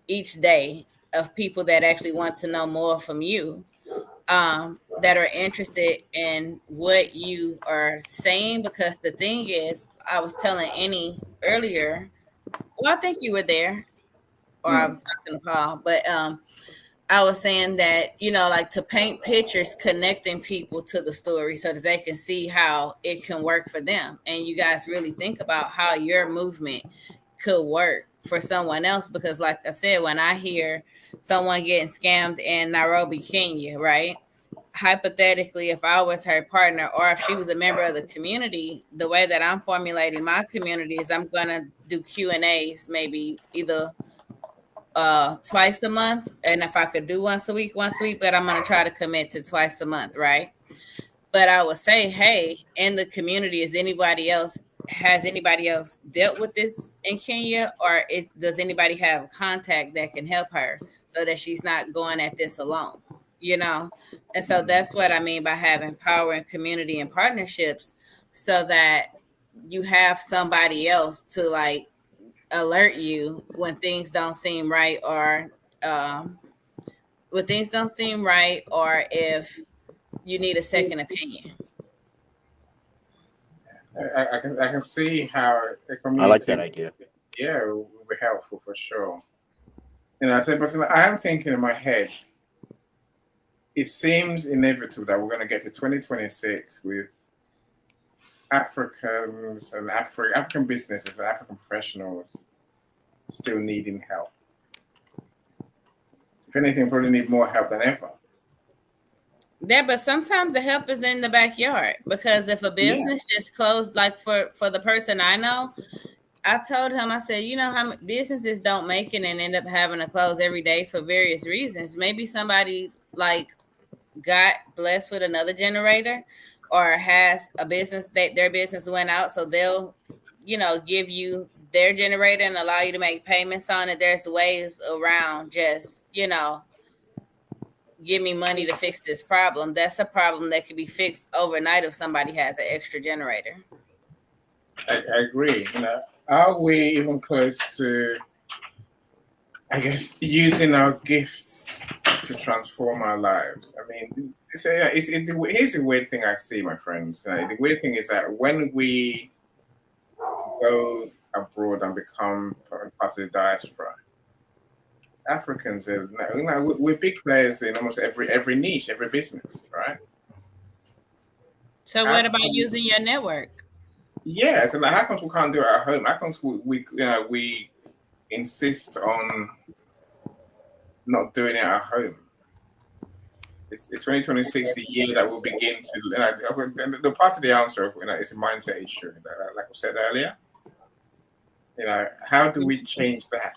each day of people that actually want to know more from you, that are interested in what you are saying. Because the thing is, I was telling Annie earlier, well, I think you were there, or I was talking to Paul, but I was saying that, like to paint pictures connecting people to the story so that they can see how it can work for them. And you guys really think about how your movement could work for someone else. Because like I said, when I hear someone getting scammed in Nairobi, Kenya, right? Hypothetically, if I was her partner or if she was a member of the community, the way that I'm formulating my community is I'm going to do Q&As, maybe either twice a month. And if I could do once a week, but I'm going to try to commit to twice a month, right? But I would say, hey, in the community, has anybody else dealt with this in Kenya, or does anybody have a contact that can help her so that she's not going at this alone? And so that's what I mean by having power in community and partnerships, so that you have somebody else to like alert you when things don't seem right, or or if you need a second opinion. I can see how a I like community, that idea. yeah, will be helpful for sure. I said, but I am thinking in my head, it seems inevitable that we're going to get to 2026 with Africans and African businesses and African professionals still needing help. If anything, probably need more help than ever. Yeah, but sometimes the help is in the backyard, because if a business just closed, like for the person I know, I told him, I said, how businesses don't make it and end up having to close every day for various reasons. Maybe somebody like got blessed with another generator, or has a business that their business went out, so they'll give you their generator and allow you to make payments on it. There's ways around just give me money to fix this problem. That's a problem that could be fixed overnight if somebody has an extra generator. I agree. Are we even close to, I guess, using our gifts to transform our lives? I mean, here's the weird thing I see, my friends. The weird thing is that when we go abroad and become part of the diaspora, Africans, we're big players in almost every niche, every business, right? So what about using your network? Yeah, so how come we can't do it at home? How come we insist on not doing it at home? It's 2026, the year that we'll begin to. The part of the answer, is a mindset issue, like we said earlier. How do we change that?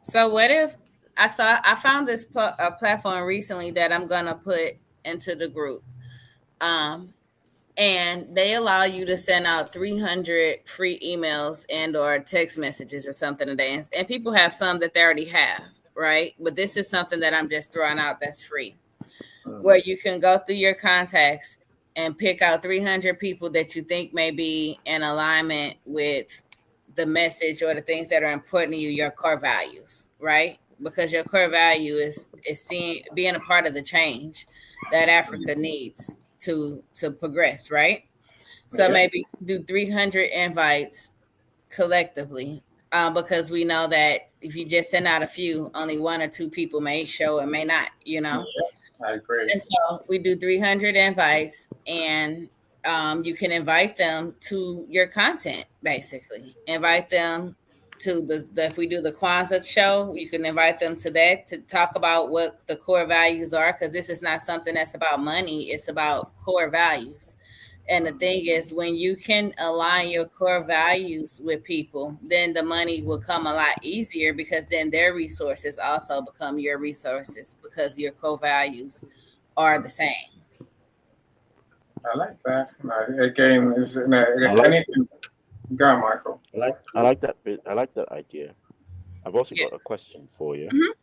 So what if I found this platform recently that I'm gonna put into the group, and they allow you to send out 300 free emails and or text messages or something a day, and people have some that they already have, right? But this is something that I'm just throwing out that's free, where you can go through your contacts and pick out 300 people that you think may be in alignment with the message or the things that are important to you, your core values, right? Because your core value is being a part of the change that Africa needs to progress, right? So Yeah. maybe do 300 invites collectively, because we know that if you just send out a few, only one or two people may show and may not, you know. I agree. And so we do 300 invites, and you can invite them to your content, basically. Invite them to if we do the Kwanzaa show, you can invite them to that to talk about what the core values are, because this is not something that's about money, it's about core values. And the thing is, when you can align your core values with people, then the money will come a lot easier, because then their resources also become your resources, because your core values are the same. I like that. No, again, is no, I guess like- anything. Go on, Michael. I like that bit. I like that idea. I've also Yeah. got a question for you, Mhm.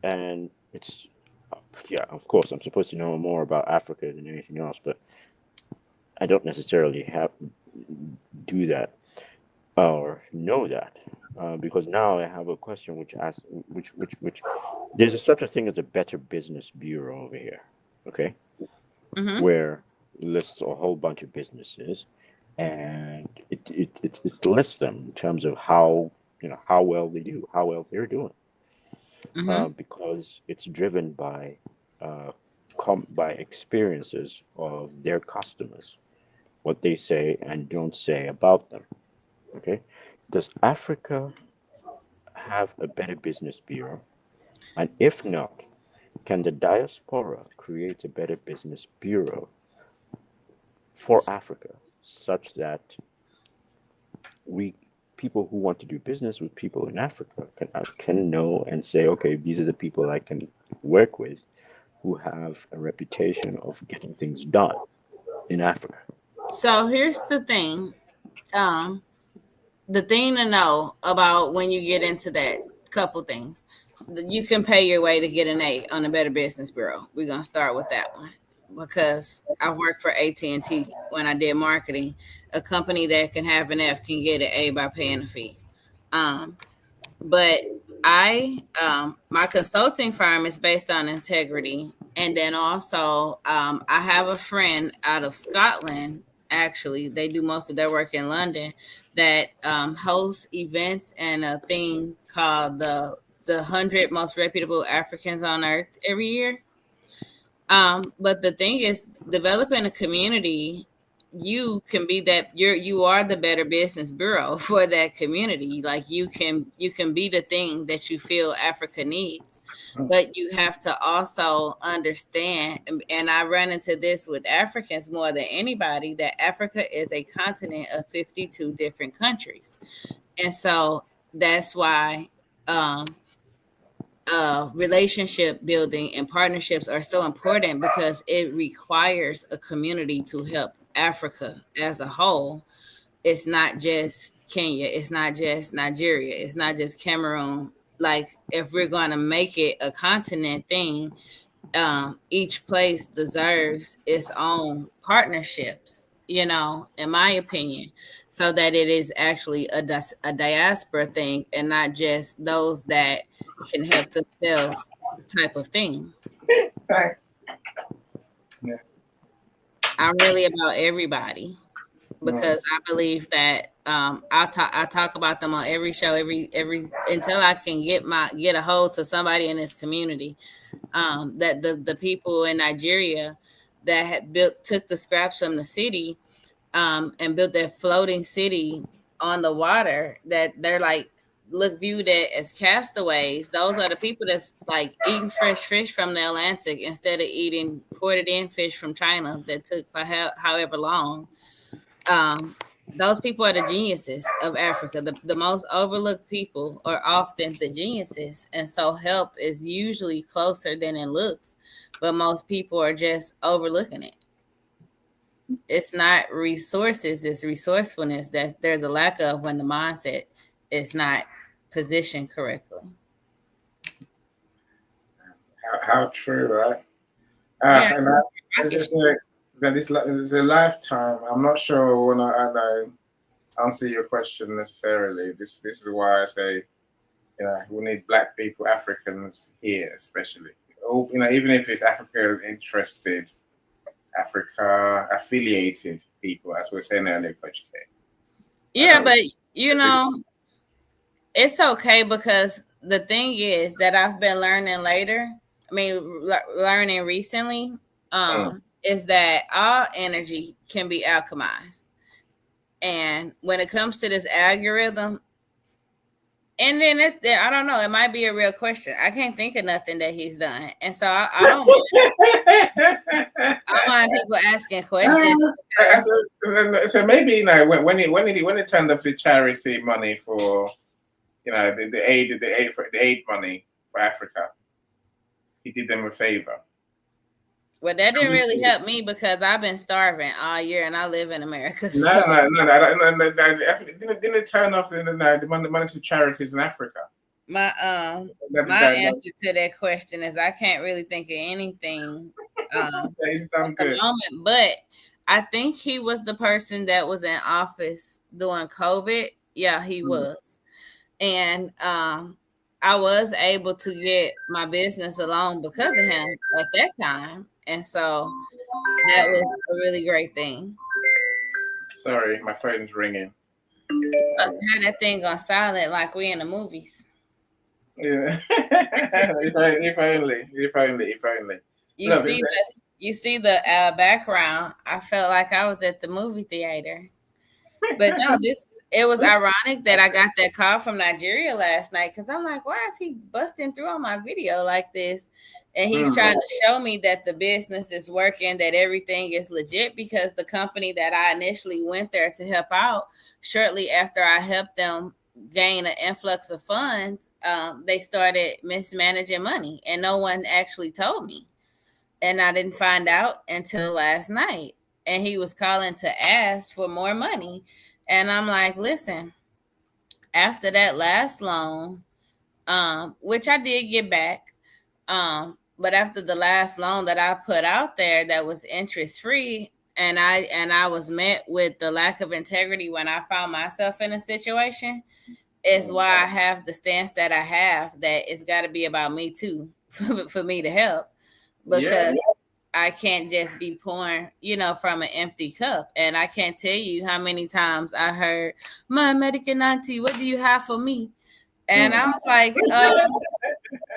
and it's yeah, of course, I'm supposed to know more about Africa than anything else, but I don't necessarily have do that or know that, because now I have a question which asks, which there's such a thing as a Better Business Bureau over here, okay, Mhm. where it lists a whole bunch of businesses, and it lists them in terms of how how well they do, how well they're doing, Mhm. because it's driven by by experiences of their customers, what they say and don't say about them. Okay, does Africa have a Better Business Bureau? And if not, can the diaspora create a Better Business Bureau for Africa, such that we people who want to do business with people in Africa can know and say, okay, these are the people I can work with who have a reputation of getting things done in Africa. So here's the thing. Um, the thing to know about when you get into that, couple things. You can pay your way to get an A on the Better Business Bureau. We're gonna start with that one, because I worked for AT&T when I did marketing. A company that can have an F can get an A by paying a fee. Um, but my consulting firm is based on integrity, and then also I have a friend out of Scotland. Actually, they do most of their work in London, that hosts events and a thing called the 100 most reputable Africans on earth every year. But the thing is, developing a community, you can be that you are the Better Business Bureau for that community. Like you can be the thing that you feel Africa needs. But you have to also understand, and I run into this with Africans more than anybody, that Africa is a continent of 52 different countries. And so that's why relationship building and partnerships are so important, because it requires a community to help Africa as a whole. It's not just Kenya, it's not just Nigeria, it's not just Cameroon. Like, if we're going to make it a continent thing, each place deserves its own partnerships, in my opinion, so that it is actually a diaspora thing, and not just those that can help themselves type of thing. Thanks. Yeah. I'm really about everybody, because I believe that I talk about them on every show, every until I can get a hold to somebody in this community. That the people in Nigeria that had took the scraps from the city, and built that floating city on the water, that they're like viewed as castaways. Those are the people that's like eating fresh fish from the Atlantic instead of eating ported in fish from China that took however long. Those people are the geniuses of Africa. The most overlooked people are often the geniuses. And so help is usually closer than it looks, but most people are just overlooking it. It's not resources, it's resourcefulness that there's a lack of when the mindset is not positioned correctly. How true, right? Yeah. And it's a lifetime. I'm not sure when I know answer your question necessarily. This is why I say, we need Black people, Africans here especially. Oh, even if it's Africa interested, Africa affiliated people, as we were saying earlier, Coach K. Yeah, but it's okay, because the thing is that I've been learning later. I mean, learning recently, is that all energy can be alchemized. And when it comes to this algorithm, and then I don't know, it might be a real question. I can't think of nothing that he's done. And so I don't mind people asking questions. So maybe, when it turned up to charity money for, the aid money for Africa, he did them a favor. Well, that didn't really help me, because I've been starving all year and I live in America. No. Didn't it turn off the money to charities in Africa? My answer to that question is I can't really think of anything he's done at the moment. But I think he was the person that was in office during COVID. Yeah, he was. And I was able to get my business along because of him at that time. And so that was a really great thing. Sorry, my phone's ringing. I had that thing on silent like we in the movies. Yeah. if only. You see the background. I felt like I was at the movie theater. But no, it was ironic that I got that call from Nigeria last night, because I'm like, why is he busting through on my video like this? And he's trying to show me that the business is working, that everything is legit, because the company that I initially went there to help out, shortly after I helped them gain an influx of funds, they started mismanaging money, and no one actually told me. And I didn't find out until last night. And he was calling to ask for more money. And I'm like, listen, after that last loan, which I did get back, but after the last loan that I put out there that was interest free, and I was met with the lack of integrity when I found myself in a situation, is why I have the stance that I have, that it's got to be about me too, for me to help, because I can't just be pouring, from an empty cup. And I can't tell you how many times I heard, "My American auntie, what do you have for me?" And I was like,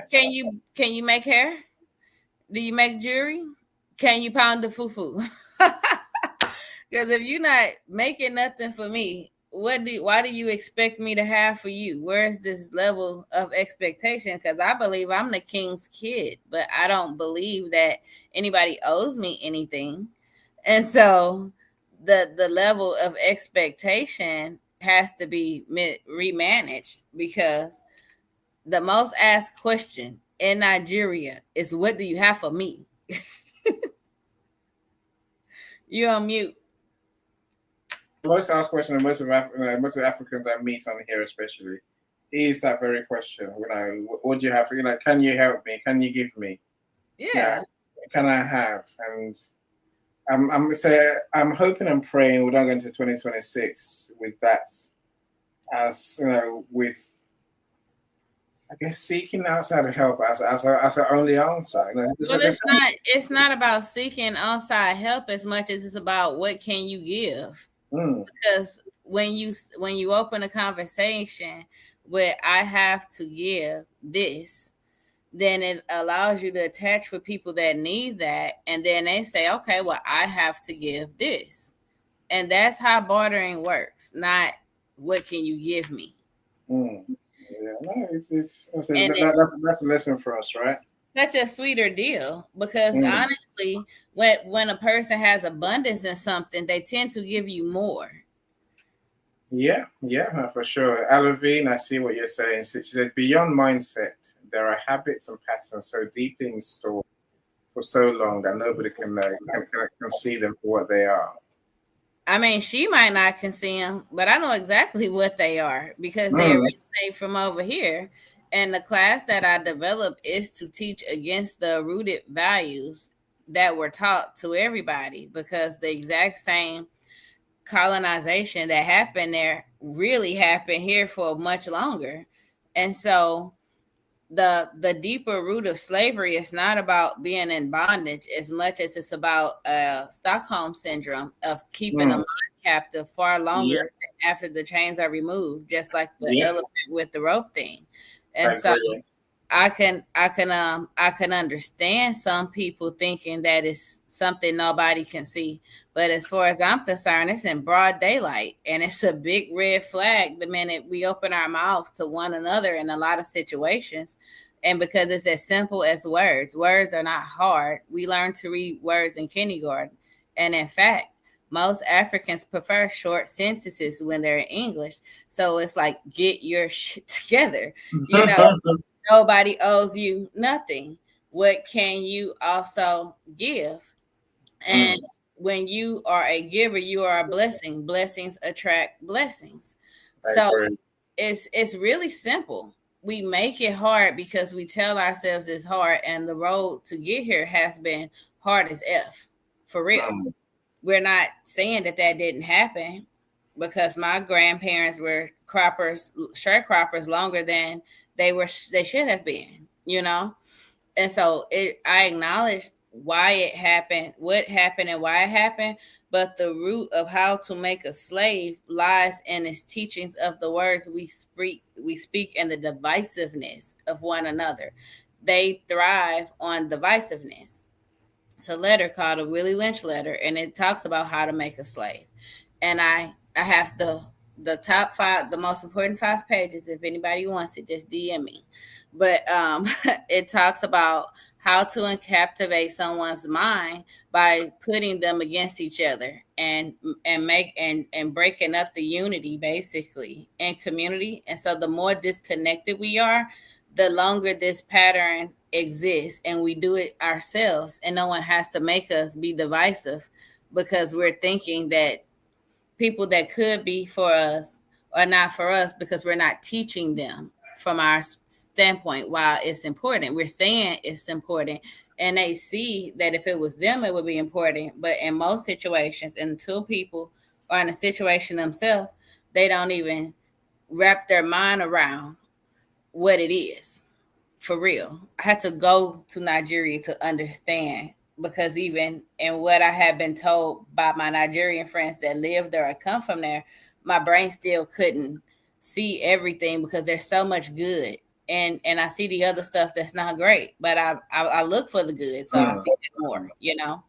can you make hair? Do you make jewelry? Can you pound the fufu? Because if you're not making nothing for me, why do you expect me to have for you? Where's this level of expectation? Because I believe I'm the king's kid, but I don't believe that anybody owes me anything. And so the level of expectation has to be remanaged, because the most asked question in Nigeria is, what do you have for me? You're on mute. Most asked question, and most of Africans I meet on here especially, is that very question. What do you have? Can you help me? Can you give me? Yeah. Can I have? And I'm hoping and praying we don't go into 2026 with that, as with, I guess, seeking outside help as our only answer. It's not about seeking outside help as much as it's about what can you give. Because when you open a conversation where I have to give this, then it allows you to attach with people that need that, and then they say, okay, well, I have to give this. And that's how bartering works, not what can you give me. Yeah, no, that's a lesson for us, right? Such a sweeter deal, because honestly, when a person has abundance in something, they tend to give you more. Yeah, for sure. Alavine, I see what you're saying. She said, beyond mindset, there are habits and patterns so deeply installed for so long that nobody can see them for what they are. I mean, she might not can see them, but I know exactly what they are, because they originate from over here. And the class that I developed is to teach against the rooted values that were taught to everybody, because the exact same colonization that happened there really happened here for much longer. And so the deeper root of slavery is not about being in bondage as much as it's about Stockholm syndrome of keeping a mind captive far longer than after the chains are removed, just like the elephant with the rope thing. And so I can understand some people thinking that it's something nobody can see, but as far as I'm concerned, it's in broad daylight, and it's a big red flag the minute we open our mouths to one another in a lot of situations. And because it's as simple as words are not hard. We learn to read words in kindergarten, and in fact, most Africans prefer short sentences when they're in English. So it's like, get your shit together, you know. Nobody owes you nothing. What can you also give? And when you are a giver, you are a blessing. Blessings attract blessings. So it's really simple. We make it hard because we tell ourselves it's hard, and the road to get here has been hard as F, for real. We're not saying that didn't happen, because my grandparents were sharecroppers longer than they should have been, you know. And so I acknowledge why it happened, what happened, and why it happened. But the root of how to make a slave lies in its teachings of the words we speak and the divisiveness of one another. They thrive on divisiveness. It's a letter called a Willie Lynch letter, and it talks about how to make a slave. And I have the top 5, the most important 5 pages. If anybody wants it, just DM me. But it talks about how to captivate someone's mind by putting them against each other and breaking up the unity, basically, in community. And so the more disconnected we are, the longer this pattern exists, and we do it ourselves, and no one has to make us be divisive, because we're thinking that people that could be for us are not for us, because we're not teaching them from our standpoint. While it's important, we're saying it's important, and they see that if it was them, it would be important. But in most situations, until people are in a situation themselves, they don't even wrap their mind around what it is. For real, I had to go to Nigeria to understand, because even in what I had been told by my Nigerian friends that live there or come from there, my brain still couldn't see everything, because there's so much good, and I see the other stuff that's not great, but I look for the good, so I see it more, you know.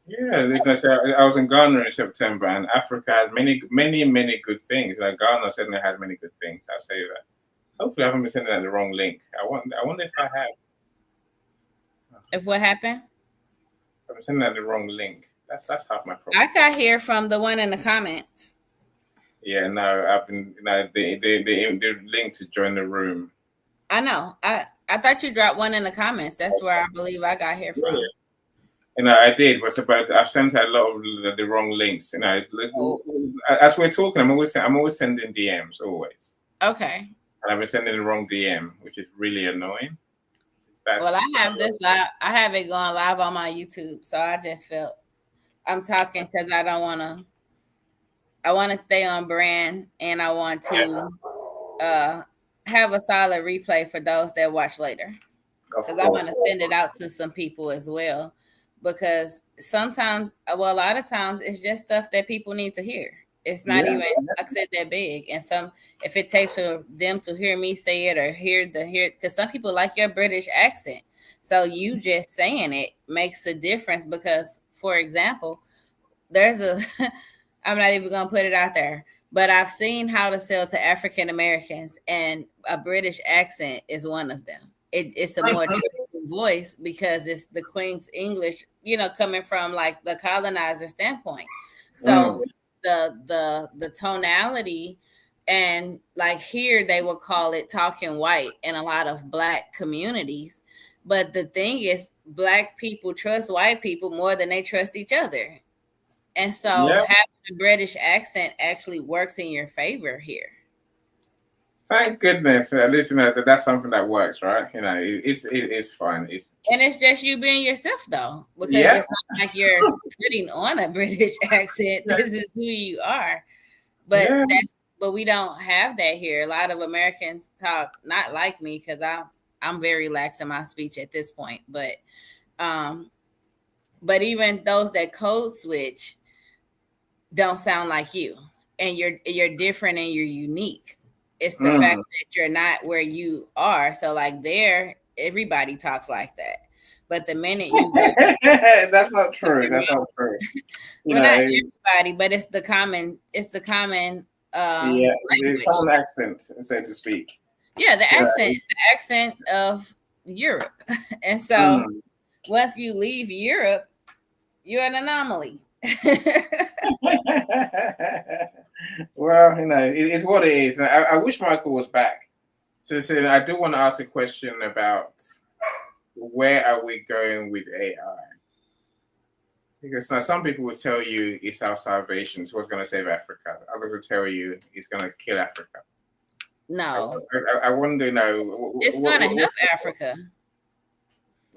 Yeah, listen, I was in Ghana in September, and Africa has many, many, many good things. Like Ghana certainly has many good things. I'll say that. Hopefully, I haven't been sending out the wrong link. I wonder if I have. If what happened? I'm sending out the wrong link. That's half my problem. I got here from the one in the comments. Yeah, no, I've been the link to join the room. I know. I thought you dropped one in the comments. That's where I believe I got here from. Yeah. I did. But I've sent out a lot of the wrong links. As we're talking, I'm always sending DMs always. Okay. And I've been sending the wrong DM, which is really annoying. Well, I have this live. I have it going live on my YouTube, so I just felt I'm talking because I don't want to. I want to stay on brand, and I want to have a solid replay for those that watch later, because I want to send it out to some people as well. Because sometimes, a lot of times, it's just stuff that people need to hear. It's not even, like I said, that big. And if it takes for them to hear me say it or hear, because some people like your British accent. So you just saying it makes a difference, because, for example, I'm not even going to put it out there, but I've seen how to sell to African Americans, and a British accent is one of them. It's a more truthful voice, because it's the Queen's English, coming from like the colonizer standpoint. So the tonality, and like here they will call it talking white in a lot of Black communities. But the thing is, Black people trust white people more than they trust each other. And so having a British accent actually works in your favor here. Thank goodness. Listen, that's something that works, right? It's fun. And it's just you being yourself, though, because Yeah. it's not like you're putting on a British accent. This is who you are. But Yeah. but we don't have that here. A lot of Americans talk not like me because I'm very lax in my speech at this point. But even those that code switch don't sound like you, and you're different and you're unique. It's the fact that you're not where you are. So like there, everybody talks like that. But the minute you go, That's not true. That's not true. well, not everybody, but it's the common. Yeah, the language. common accent, so to speak. Yeah, the accent is the accent of Europe, and so once you leave Europe, you're an anomaly. Well, it is what it is. I wish Michael was back. So I do want to ask a question about where are we going with AI? Because now some people will tell you it's our salvation. It's what's going to save Africa. Others will tell you it's going to kill Africa. No, I wonder. It's going to help Africa.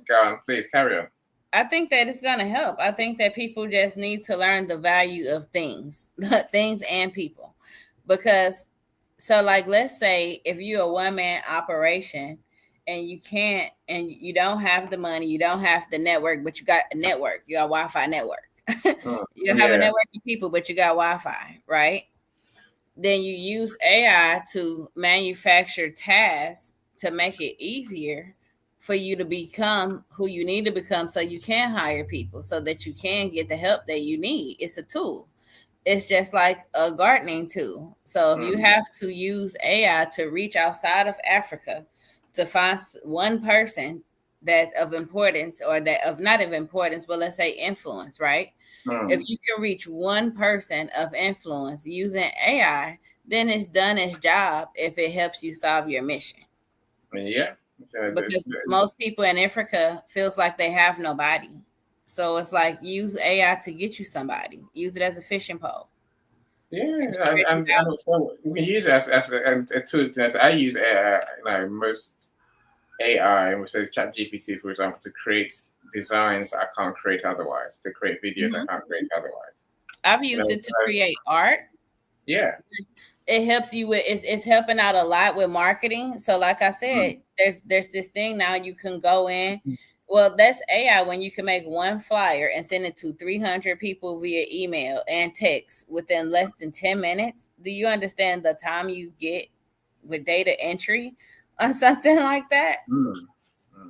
Go on, please carry on. I think that it's going to help. I think that people just need to learn the value of things, things and people. Because, so like, let's say if you're a one-man operation and you can't, and you don't have the money, you don't have the network, but you got a network, you got a Wi-Fi network. You have a network of people, but you got Wi-Fi, right? Then you use AI to manufacture tasks to make it easier for you to become who you need to become, so you can hire people, so that you can get the help that you need. It's a tool. It's just like a gardening tool. So if you have to use AI to reach outside of Africa to find one person that's of importance, or that of not of importance, but let's say influence, right? If you can reach one person of influence using AI, then it's done its job if it helps you solve your mission. Yeah. Because most people in Africa feels like they have nobody. So it's like, use AI to get you somebody. Use it as a fishing pole. Yeah, and so we can use it as a tool. As I use AI, most AI, which is ChatGPT, for example, to create designs I can't create otherwise, to create videos I can't create otherwise. I've used it to create art. Yeah. It helps you with it's helping out a lot with marketing. So like I said, there's this thing now you can go in. Well, that's AI when you can make one flyer and send it to 300 people via email and text within less than 10 minutes. Do you understand the time you get with data entry on something like that?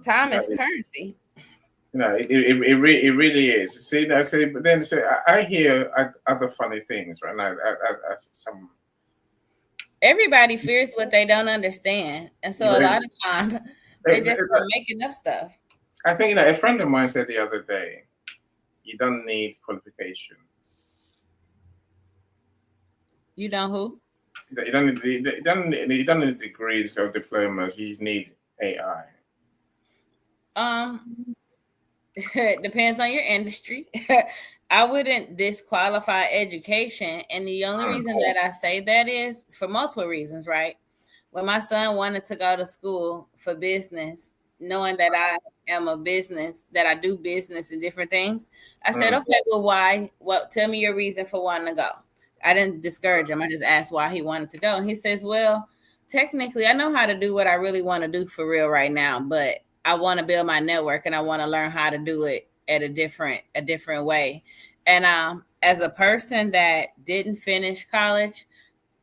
Time is currency. It really is. See, but then I hear other funny things right now. Some Everybody fears what they don't understand, and so a lot of time they just start making up stuff. I think a friend of mine said the other day, you don't need qualifications. You know who? You don't need degrees or diplomas. You just need AI. It depends on your industry. I wouldn't disqualify education. And the only reason that I say that is for multiple reasons, right? When my son wanted to go to school for business, knowing that I am a business, that I do business and different things, I said, okay, well, why? Well, tell me your reason for wanting to go. I didn't discourage him. I just asked why he wanted to go. And he says, well, technically, I know how to do what I really want to do for real right now, but I want to build my network and I want to learn how to do it at a different way. And as a person that didn't finish college,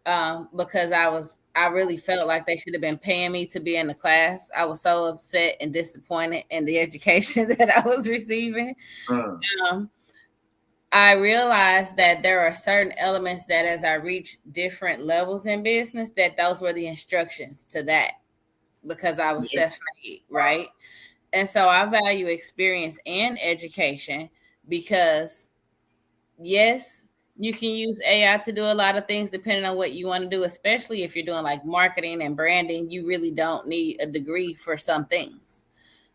because I really felt like they should have been paying me to be in the class. I was so upset and disappointed in the education that I was receiving. I realized that there are certain elements that as I reach different levels in business, that those were the instructions to that, because I was self-made, right? And so I value experience and education because, yes, you can use AI to do a lot of things depending on what you want to do, especially if you're doing like marketing and branding. You really don't need a degree for some things.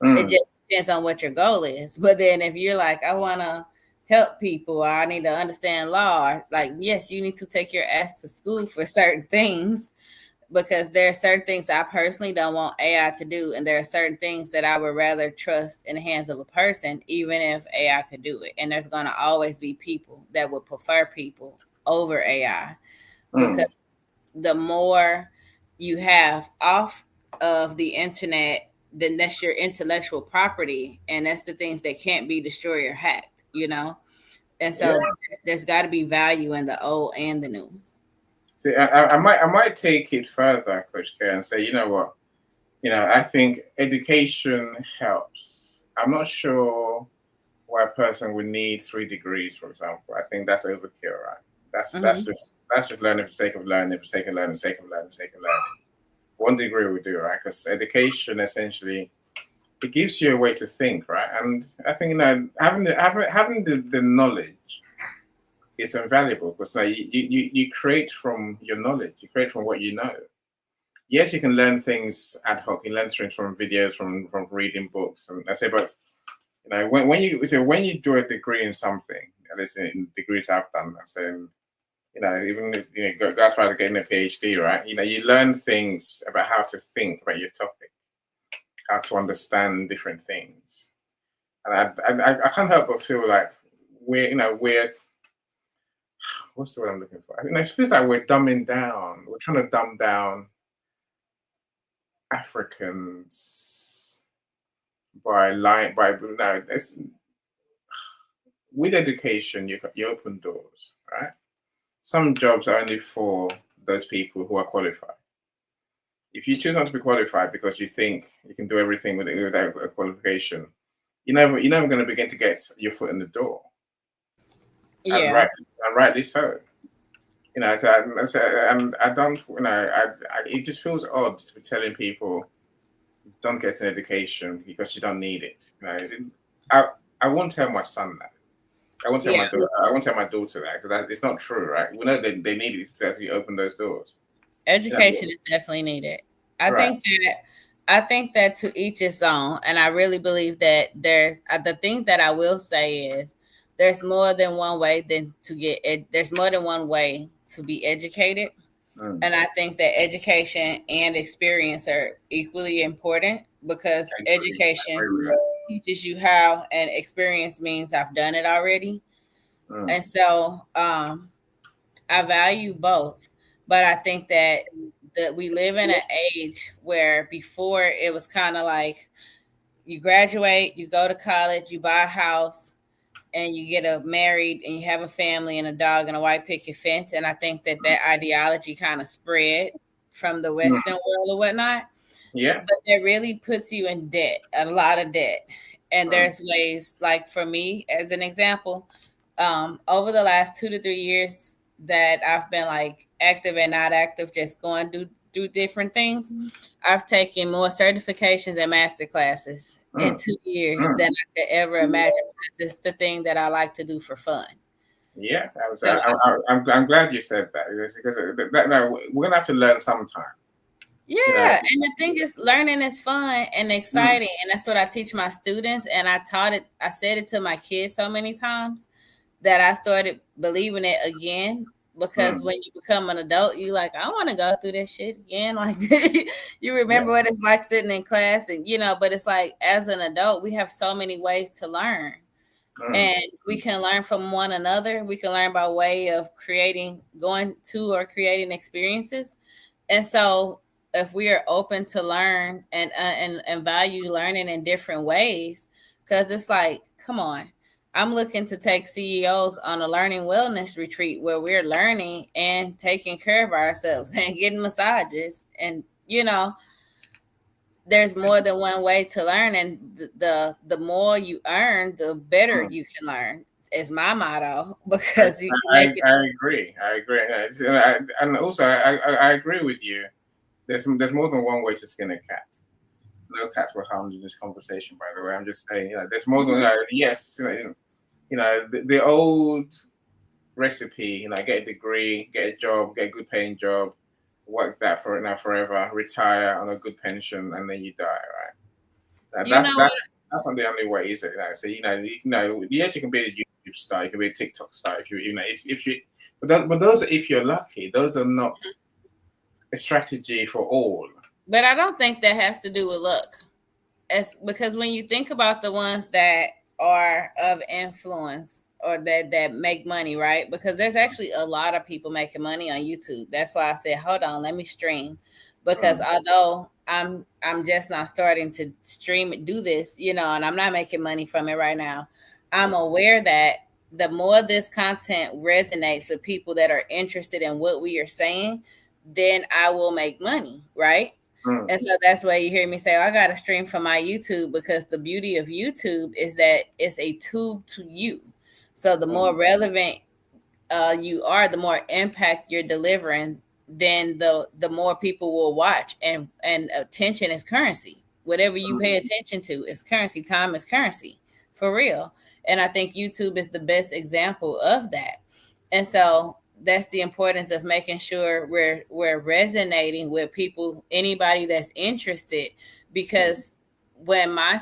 It just depends on what your goal is. But then if you're like, I want to help people, or I need to understand law, like, yes, you need to take your ass to school for certain things. because there are certain things I personally don't want AI to do, and there are certain things that I would rather trust in the hands of a person, even if AI could do it. And there's going to always be people that would prefer people over AI, Mm. because the more you have off of the internet, then that's your intellectual property, and that's the things that can't be destroyed or hacked, you know. And Yeah. so there's got to be value in the old and the new. See, I might take it further, Coach K, and say, you know what? I think education helps. I'm not sure why a person would need 3 degrees, for example. I think that's overkill, right? Hmm. That's just learning for sake of learning, for sake of learning, sake of learning, sake of learning. 1 degree would do, right? Because education essentially it gives you a way to think, right? And I think having the knowledge is invaluable because like, you create from your knowledge, you create from what you know. Yes, you can learn things ad hoc. You learn things from videos, from reading books, and I say, but when you do a degree in something, at least in degrees I've done, I say, even if, go as far as getting a PhD, right? You learn things about how to think about your topic, how to understand different things, and I can't help but feel like we're what's the word I'm looking for? It feels like we're dumbing down. We're trying to dumb down Africans by lying by no. With education, you open doors, right? Some jobs are only for those people who are qualified. If you choose not to be qualified because you think you can do everything without a qualification, you're never going to begin to get your foot in the door, and Yeah. rightly so. And I don't, it just feels odd to be telling people don't get an education because you don't need it. I I won't tell my son that. I won't tell Yeah. my daughter. I won't tell my daughter that because it's not true, right? We know they need it to actually open those doors. Yeah, Education is definitely needed. I right. think that I think that to each his own, and I really believe that there's the thing that I will say is there's more than one way than to get there's more than one way to be educated, Mm. and I think that education and experience are equally important because I agree. I education agree with that. teaches you how, and experience means I've done it already. Mm. And so I value both, but I think that we live in an age where before it was kind of like you graduate, you go to college, you buy a house, and you get married, and you have a family and a dog and a white picket fence. And I think that ideology kind of spread from the Mm. Western world or whatnot, Yeah. but that really puts you in debt, a lot of debt. And Mm. there's ways, like for me, as an example, over the last 2 to 3 years that I've been like active and not active, just going do different things. I've taken more certifications and master classes in Mm. 2 years Mm. than I could ever imagine because it's the thing that I like to do for fun. Yeah. So I'm glad you said that because no, we're gonna have to learn sometime. You know. yeah, and the thing is, learning is fun and Mm. exciting, and that's what I teach my students. And I taught it, I said it to my kids so many times that I started believing it again. Because Mm. when you become an adult, you like, I want to go through this shit again. Like you Yeah. remember what it's like sitting in class, and but it's like as an adult, we have so many ways to learn, Mm. and we can learn from one another. We can learn by way of going to or creating experiences. And so if we are open to learn and value learning in different ways, because it's like, come on, I'm looking to take CEOs on a learning wellness retreat where we're learning and taking care of ourselves and getting massages. And there's more than one way to learn, and the more you earn, the better Mm. you can learn. Is my motto I, because you can make it. I agree. I agree. And also, I agree with you. There's more than one way to skin a cat. No cats were harmed in this conversation, by the way. I'm just saying, there's more than Mhm. yes, the old recipe, get a degree, get a job, get a good paying job, work that for now forever, retire on a good pension, and then you die, right? Now, You know that's not the only way, is it? So yes, you can be a YouTube star, you can be a TikTok star if you know if you, but those if you're lucky, those are not a strategy for all. But I don't think that has to do with luck. It's because when you think about the ones that are of influence or that make money, right? Because there's actually a lot of people making money on YouTube. That's why I said, hold on, let me stream. Because although I'm just not starting to stream it, do this, and I'm not making money from it right now, I'm aware that the more this content resonates with people that are interested in what we are saying, then I will make money, right? And so that's why you hear me say, I got to stream from my YouTube, because the beauty of YouTube is that it's a tube to you. So the more relevant you are, the more impact you're delivering, then the more people will watch. And attention is currency. Whatever you pay attention to is currency. Time is currency, for real. And I think YouTube is the best example of that. And so that's the importance of making sure we're resonating with people, anybody that's interested. Because when I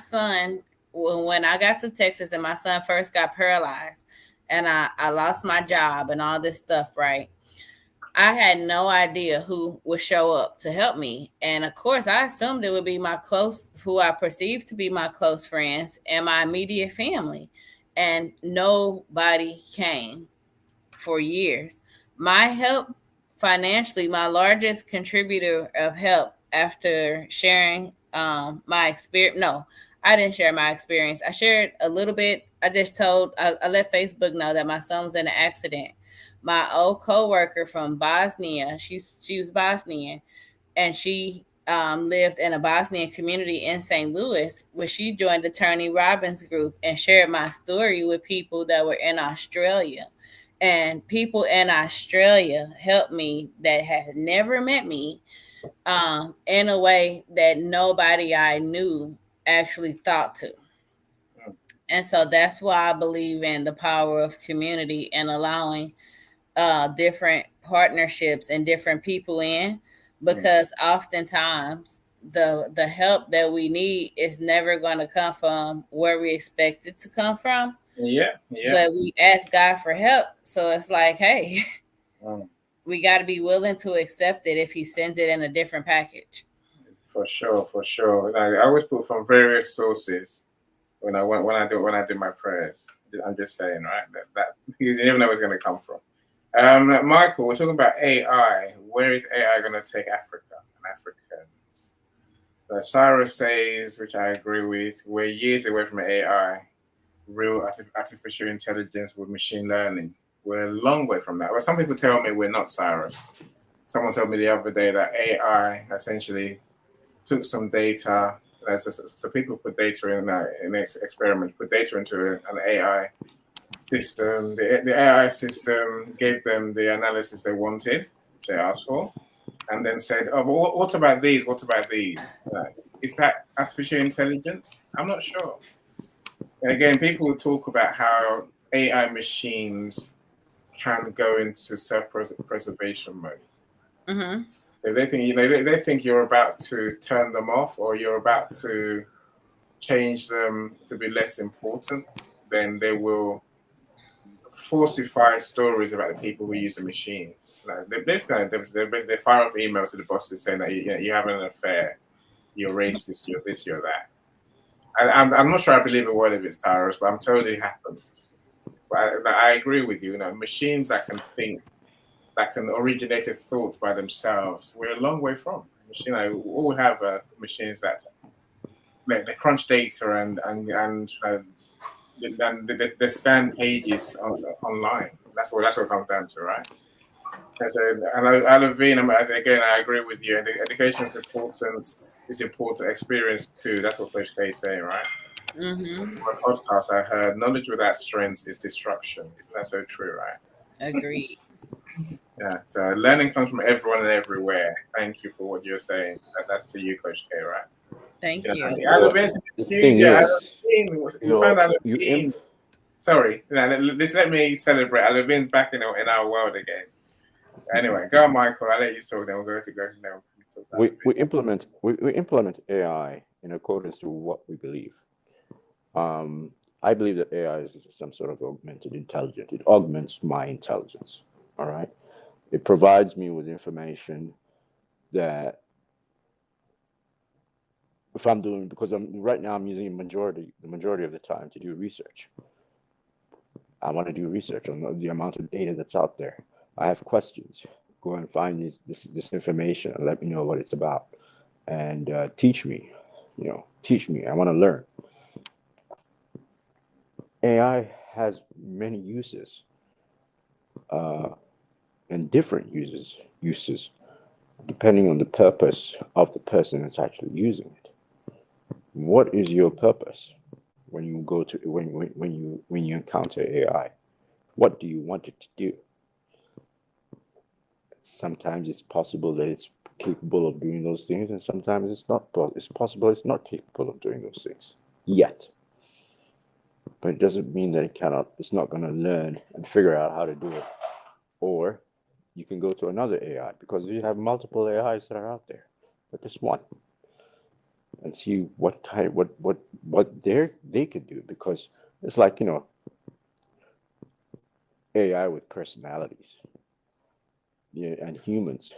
got to Texas and my son first got paralyzed and I lost my job and all this stuff, right? I had no idea who would show up to help me. And of course, I assumed it would be who I perceived to be my close friends and my immediate family. And nobody came for years. My help financially, my largest contributor of help after sharing my experience. No, I didn't share my experience. I shared a little bit. I let Facebook know that my son was in an accident. My old coworker from Bosnia, she was Bosnian, and she lived in a Bosnian community in St. Louis, where she joined the Tony Robbins group and shared my story with people that were in Australia. And people in Australia helped me that had never met me in a way that nobody I knew actually thought to. And so that's why I believe in the power of community and allowing different partnerships and different people in, because oftentimes the help that we need is never going to come from where we expect it to come from. But we ask God for help. So it's like, hey, we got to be willing to accept it if he sends it in a different package. For sure. I always put from various sources when I do my prayers. I'm just saying, right? That you never know where it's going to come from. Michael, we're talking about AI. Where is AI going to take Africa and Africans? Cyrus says, which I agree with, we're years away from AI, real artificial intelligence with machine learning. We're a long way from that. Well, some people tell me we're not, Cyrus. Someone told me the other day that AI essentially took some data. So people put data in an experiment, put data into an AI system. The AI system gave them the analysis they wanted, which they asked for, and then said, "Oh, but what about these? What about these?" Is that artificial intelligence? I'm not sure. And again, people talk about how AI machines can go into self-preservation mode. Mm-hmm. So they think, they think you're about to turn them off or you're about to change them to be less important. Then they will falsify stories about the people who use the machines. Like they fire off emails to the bosses saying that you're having an affair, you're racist, you're this, you're that. I'm not sure I believe a word of it, Cyrus, but I'm told it happens. But I agree with you. Machines that can think, that can originate a thought by themselves, we're a long way from. All we have are machines that they crunch data and they scan pages online. That's what it comes down to, right? And so, again, I agree with you. Education is important. It's important. Experience too. That's what Coach K is saying, right? Mm-hmm. On a podcast, I heard knowledge without strength is destruction. Isn't that so true, right? Agreed. Yeah. So learning comes from everyone and everywhere. Thank you for what you're saying. That's to you, Coach K, right? Thank you. The thing is, we found Alavine. Sorry, let me celebrate. Alavine's back in our world again. Anyway, go on, Michael. I'll let you talk. Then we'll go to now. we implement AI in accordance to what we believe. I believe that AI is some sort of augmented intelligence. It augments my intelligence. All right. It provides me with information that if I'm doing, because right now I'm using the majority of the time to do research. I want to do research on the amount of data that's out there. I have questions. Go and find this information and let me know what it's about, and teach me. Teach me. I want to learn. AI has many uses, and different uses, depending on the purpose of the person that's actually using it. What is your purpose when you go to when you encounter AI? What do you want it to do? Sometimes it's possible that it's capable of doing those things, and sometimes it's not. It's possible it's not capable of doing those things yet. But it doesn't mean that it's not going to learn and figure out how to do it. Or you can go to another AI, because you have multiple AIs that are out there, but just one, and see what they can do, because it's like, AI with personalities. Yeah, and humans,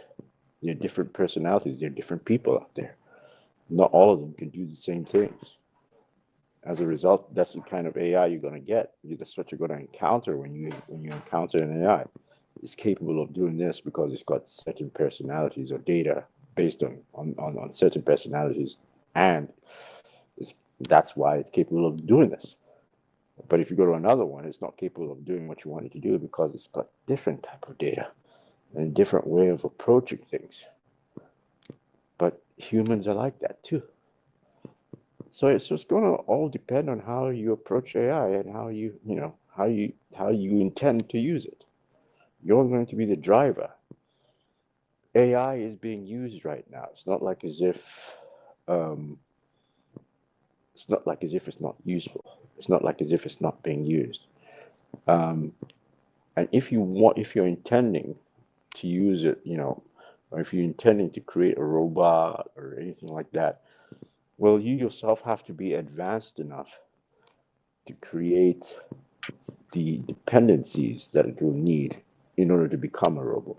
they're different personalities, they're different people out there. Not all of them can do the same things. As a result, that's the kind of AI you're going to get. That's what you're going to encounter when you encounter an AI. It's capable of doing this because it's got certain personalities or data based on certain personalities, and that's why it's capable of doing this. But if you go to another one, it's not capable of doing what you want it to do, because it's got different type of data and a different way of approaching things. But humans are like that too. So it's just going to all depend on how you approach AI and how you intend to use it. You're going to be the driver. AI is being used right now. It's not like as if it's not useful. It's not like as if it's not being used. And if you're intending to use it, or if you're intending to create a robot or anything like that, well, you yourself have to be advanced enough to create the dependencies that it will need in order to become a robot.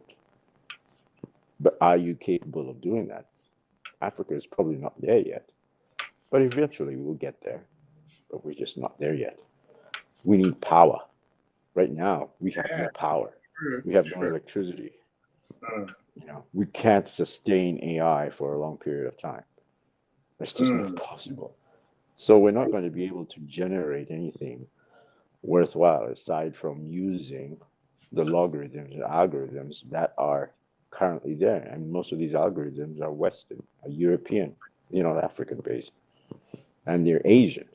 But are you capable of doing that? Africa is probably not there yet, but eventually we'll get there. But we're just not there yet. We need power. Right now, we have no power. We have no electricity. We can't sustain AI for a long period of time. It's just not possible. So we're not going to be able to generate anything worthwhile aside from using the logarithms and algorithms that are currently there. And most of these algorithms are Western, are European, African based. And they're Asian.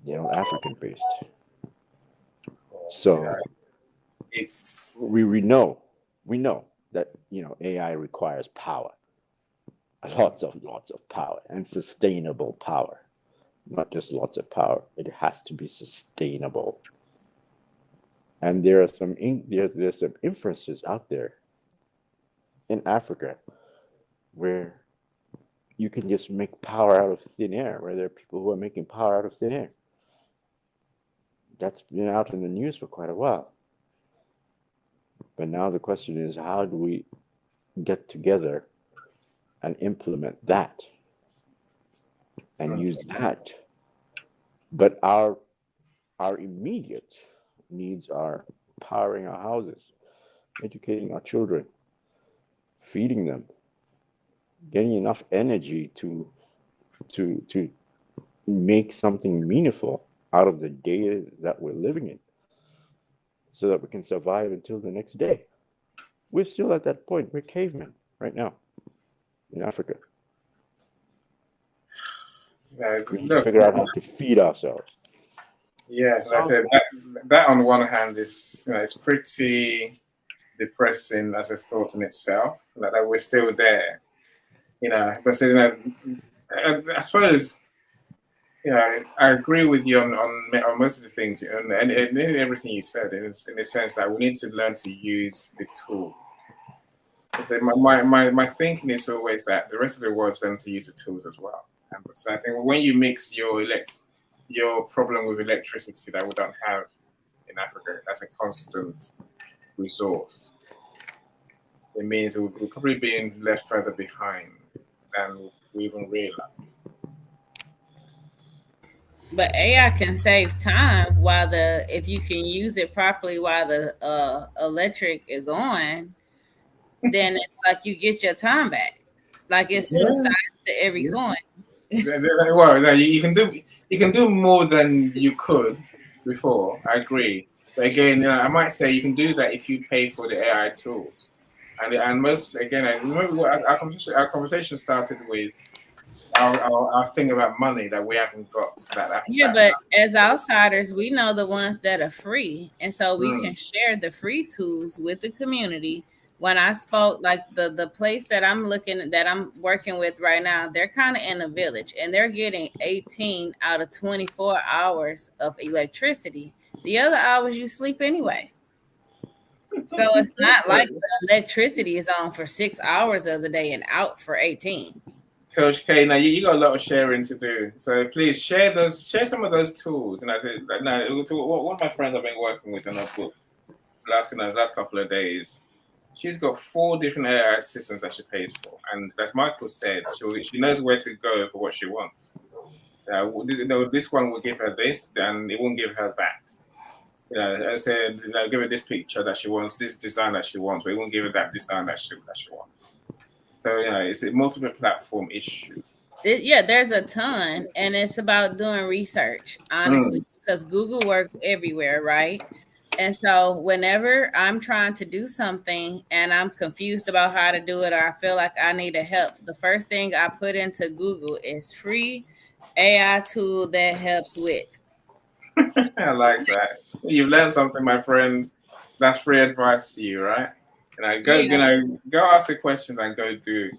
They're not African based. So we know that AI requires power. Lots of power, and sustainable power. Not just lots of power, it has to be sustainable. And there's some inferences out there in Africa where you can just make power out of thin air, where there are people who are making power out of thin air. That's been out in the news for quite a while. But now the question is, how do we get together and implement that and use that? But our immediate needs are powering our houses, educating our children, feeding them, getting enough energy to make something meaningful out of the day that we're living in, so that we can survive until the next day. We're still at that point. We're cavemen right now in Africa. We need to figure out how to feed ourselves. Yeah, like I said, that on one hand is, it's pretty depressing as a thought in itself, that we're still there. But so, I suppose, I agree with you on most of the things, and everything you said, in the sense that we need to learn to use the tool. So my thinking is always that the rest of the world's learning to use the tools as well. And so I think when you mix your problem with electricity that we don't have in Africa as a constant resource, it means we're probably being left further behind than we even realize. But AI can save time while if you can use it properly while the electric is on, then it's like you get your time back. Like it's two Yeah. sides to every Yeah. coin. Well, no, you can do more than you could before. I agree, but again, I might say you can do that if you pay for the AI tools, and most again, I remember what our conversation started with our thing about money that we haven't got Yeah, but as outsiders, we know the ones that are free. And so we can share the free tools with the community. When I spoke, like the place that I'm working with right now, they're kind of in a village and they're getting 18 out of 24 hours of electricity. The other hours you sleep anyway. So it's not like the electricity is on for 6 hours of the day and out for 18. Coach K, now you got a lot of sharing to do, so please share some of those tools. And I said, now one of my friends I've been working with in a book last couple of days. She's got 4 different AI systems that she pays for, and as Michael said, she knows where to go for what she wants. This one will give her this, and it won't give her that. I said, give her this picture that she wants, this design that she wants, but it won't give her that design that she wants. So it's a multiple platform issue. Yeah, there's a ton, and it's about doing research, honestly, because Google works everywhere, right? And so whenever I'm trying to do something and I'm confused about how to do it, or I feel like I need help, the first thing I put into Google is free AI tool that helps with. I like that. You've learned something, my friends. That's free advice to you, right? Go ask the questions and go do.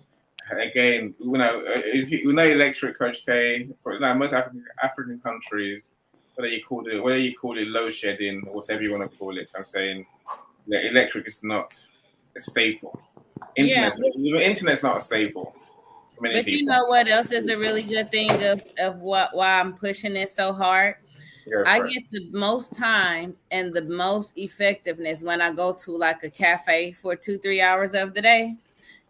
Again, if you know electric, Coach K, for most African countries, whether you call it load shedding or whatever you want to call it, I'm saying electric is not a staple. Internet's not a staple for many But people. you know what else is a really good thing of why I'm pushing it so hard? I get the most time and the most effectiveness when I go to like a cafe for 2-3 hours of the day.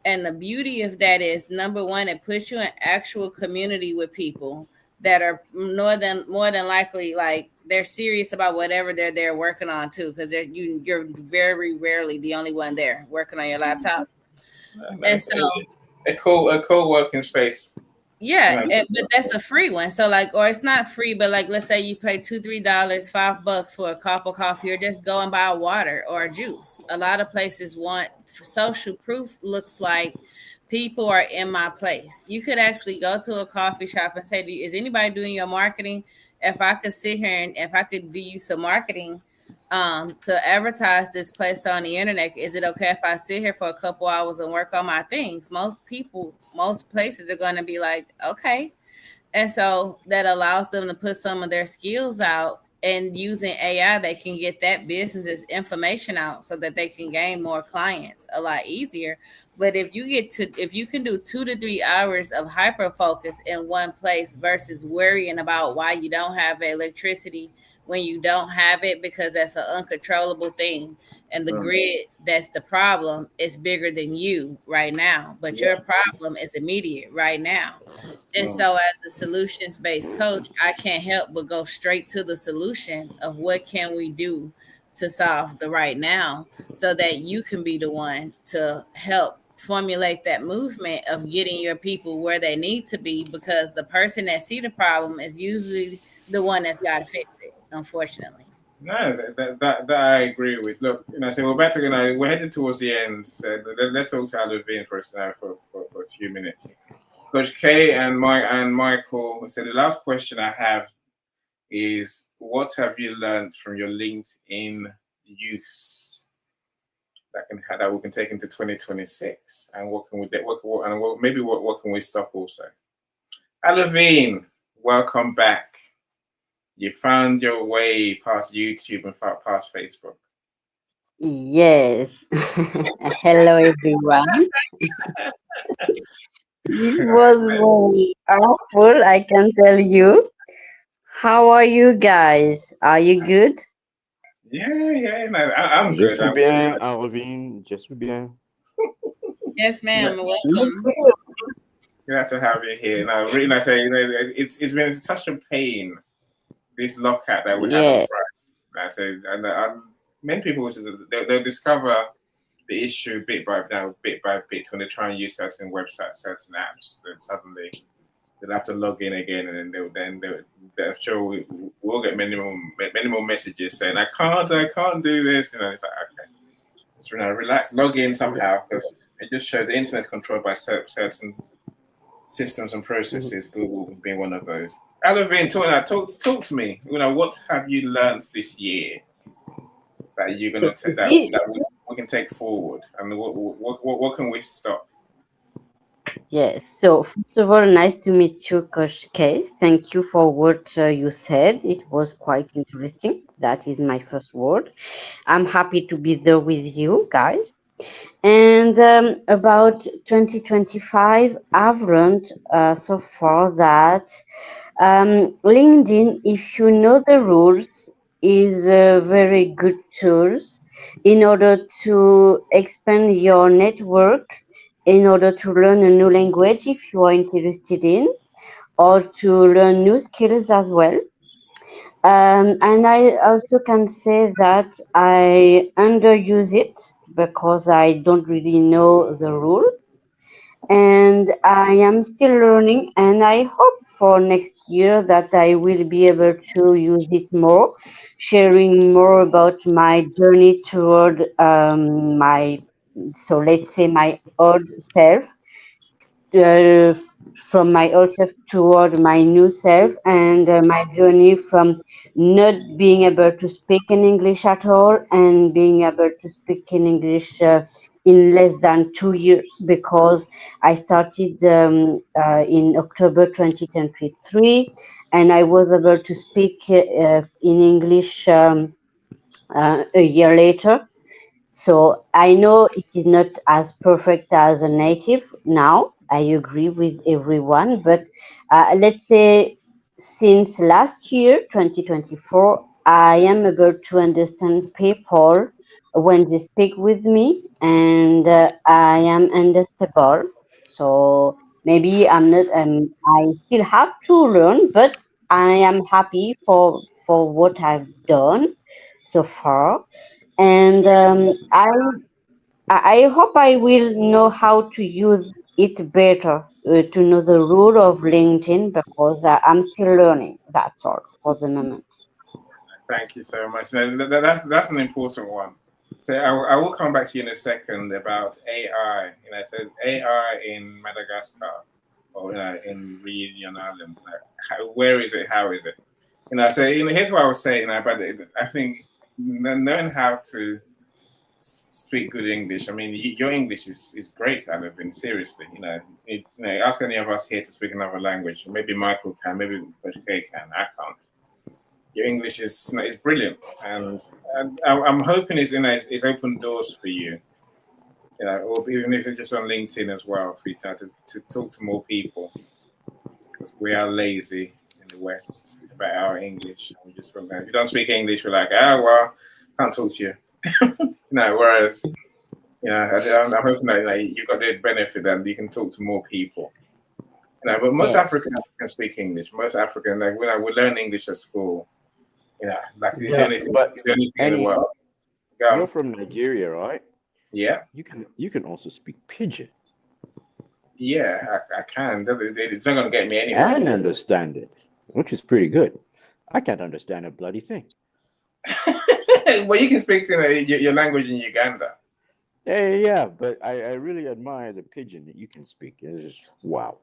And the beauty of that is, number one, it puts you in actual community with people that are more than likely, like, they're serious about whatever they're working on too, because you're very rarely the only one there working on your laptop. And so a cool working space. yeah, but that's a free one. So like, or it's not free, but like, let's say you pay $2-3, $5 for a cup of coffee, or just go and buy water or a juice. A lot of places want social proof. Looks like people are in my place. You could actually go to a coffee shop and say, "Is anybody doing your marketing?" If I could sit here and if I could do you some marketing to advertise this place on the internet, is it okay if I sit here for a couple hours and work on my things? Most places are going to be like, okay. And so that allows them to put some of their skills out, and using AI, they can get that business's information out so that they can gain more clients a lot easier. But if you can do 2 to 3 hours of hyper focus in one place versus worrying about why you don't have electricity when you don't have it, because that's an uncontrollable thing. And the grid, that's the problem, is bigger than you right now. But your problem is immediate right now. And so as a solutions-based coach, I can't help but go straight to the solution of what can we do to solve the right now, so that you can be the one to help formulate that movement of getting your people where they need to be, because the person that see the problem is usually the one that's got to fix it, unfortunately. No, that I agree with. Look, so we're headed towards the end. So let's talk to Alavine for us now for a few minutes. Coach K and Michael. So the last question I have is, what have you learned from your LinkedIn use that we can take into 2026, and what can we do? What can we stop also? Alavine, welcome back. You found your way past YouTube and past Facebook. Yes. Hello, everyone. This was very awful, I can tell you. How are you guys? Are you good? Yeah, no, I'm Je good. suis bien, Alvin. Je suis bien. Yes, ma'am. Yeah. Welcome. Glad to have you here. No, really nice. It's been such a pain, this lockout that we had on Yeah. Friday. Many people they'll discover the issue bit by bit when they try and use certain websites, certain apps. Then suddenly they'll have to log in again, and they'll sure we'll get many more messages saying I can't do this. It's like okay, just relax, log in somehow because it just shows the internet's controlled by certain systems and processes. Google being one of those. Alavin, talk to me. What have you learned this year that you're gonna take that we can take forward, and what can we stop? Yes. So first of all, nice to meet you, Coach K. Thank you for what you said. It was quite interesting. That is my first word. I'm happy to be there with you guys. And about 2025, I've learned so far that LinkedIn, if you know the rules, is a very good tools in order to expand your network, in order to learn a new language if you are interested in, or to learn new skills as well. And I also can say that I underuse it because I don't really know the rule, and I am still learning, and I hope for next year that I will be able to use it more, sharing more about my journey toward my, so let's say, my old self, uh, from my old self toward my new self, and my journey from not being able to speak in English at all and being able to speak in English in less than 2 years, because I started in October 2023, and I was able to speak in English a year later. So I know it is not as perfect as a native now. I agree with everyone, but let's say since last year, 2024, I am able to understand people when they speak with me, and I am understandable. So maybe I'm not. I still have to learn, but I am happy for what I've done so far, and I hope I will know how to use it better, to know the rule of LinkedIn, because I'm still learning. That's all for the moment. Thank you so much. That's an important one. So I will come back to you in a second about AI. So AI in Madagascar or in Reunion Island. Where is it? How is it? So here's what I was saying. But I think knowing how to speak good English. I mean, your English is great, Alvin. Seriously, ask any of us here to speak another language. Maybe Michael can. Maybe Coach K can. I can't. Your English is brilliant, and I'm hoping it's opened doors for you. Or even if it's just on LinkedIn as well, for you to talk to more people, because we are lazy in the West about our English. We just if you don't speak English, we're like, well, can't talk to you. Whereas I'm hoping that you got the benefit that you can talk to more people. But most Yes. Africans can speak English. Most Africans, we learn English at school. It's the Yeah, only thing. but It's the only thing in the Annie, world. Go you're on. from Nigeria, right? Yeah, You can also speak pidgin yeah, I can. It's not going to get me anywhere. and understand it, which is pretty good. I can't understand a bloody thing. Well, you can speak your language in Uganda. Yeah, but I really admire the pidgin that you can speak. It's just wow.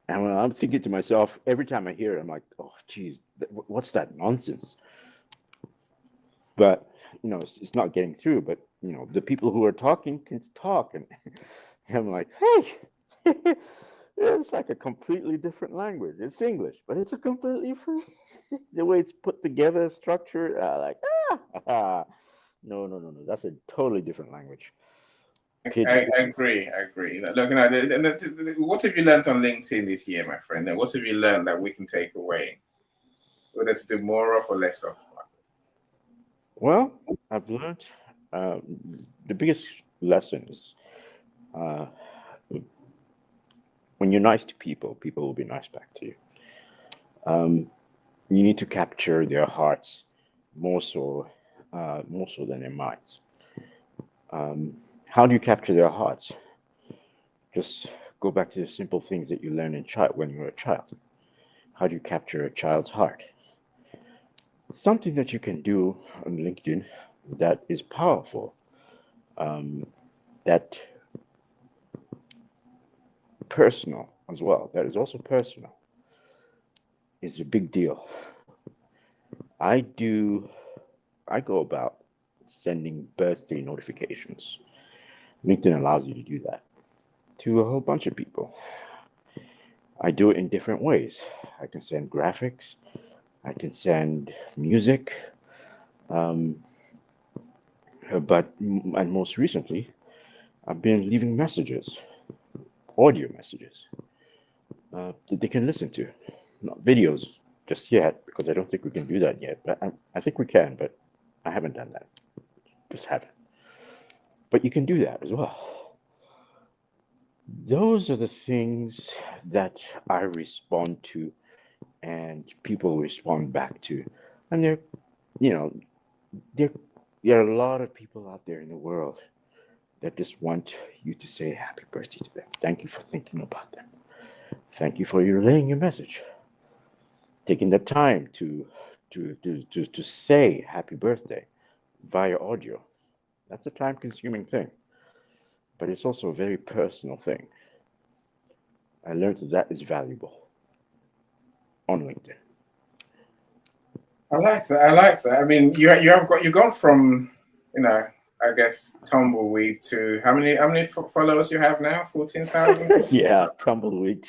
And when I'm thinking to myself every time I hear it, I'm like, oh, geez, what's that nonsense? But it's not getting through. But the people who are talking can talk, and I'm like, hey, it's like a completely different language. It's English, but it's a completely the way it's put together, structured. Like, no, no, no, no. That's a totally different language. Pigeon. I agree. I agree. Look, what have you learned on LinkedIn this year, my friend? And what have you learned that we can take away? Whether to do more of or less of? Well, I've learned the biggest lessons. Uh, when you're nice to people, people will be nice back to you. Um, you need to capture their hearts more so, more so than their minds. How do you capture their hearts? Just go back to the simple things that you learned when you were a child. How do you capture a child's heart? Something that you can do on LinkedIn that is powerful, that personal as well, that is also personal, is a big deal. I do, I go about sending birthday notifications. LinkedIn allows you to do that to a whole bunch of people. I do it in different ways. I can send graphics, I can send music, um, and most recently, I've been leaving messages, audio messages, that they can listen to. Not videos just yet, because I don't think we can do that yet. But I think we can, but I haven't done that. Just haven't. But you can do that as well. Those are the things that I respond to and people respond back to. And you know, there, there are a lot of people out there in the world that just want you to say happy birthday to them. Thank you for thinking about them. Thank you for relaying your message. Taking the time to say happy birthday via audio. That's a time consuming thing, but it's also a very personal thing. I learned that that is valuable on LinkedIn. I like that. I like that. I mean, you've gone from, I guess tumbleweed to how many followers you have now? 14,000. Yeah, tumbleweed.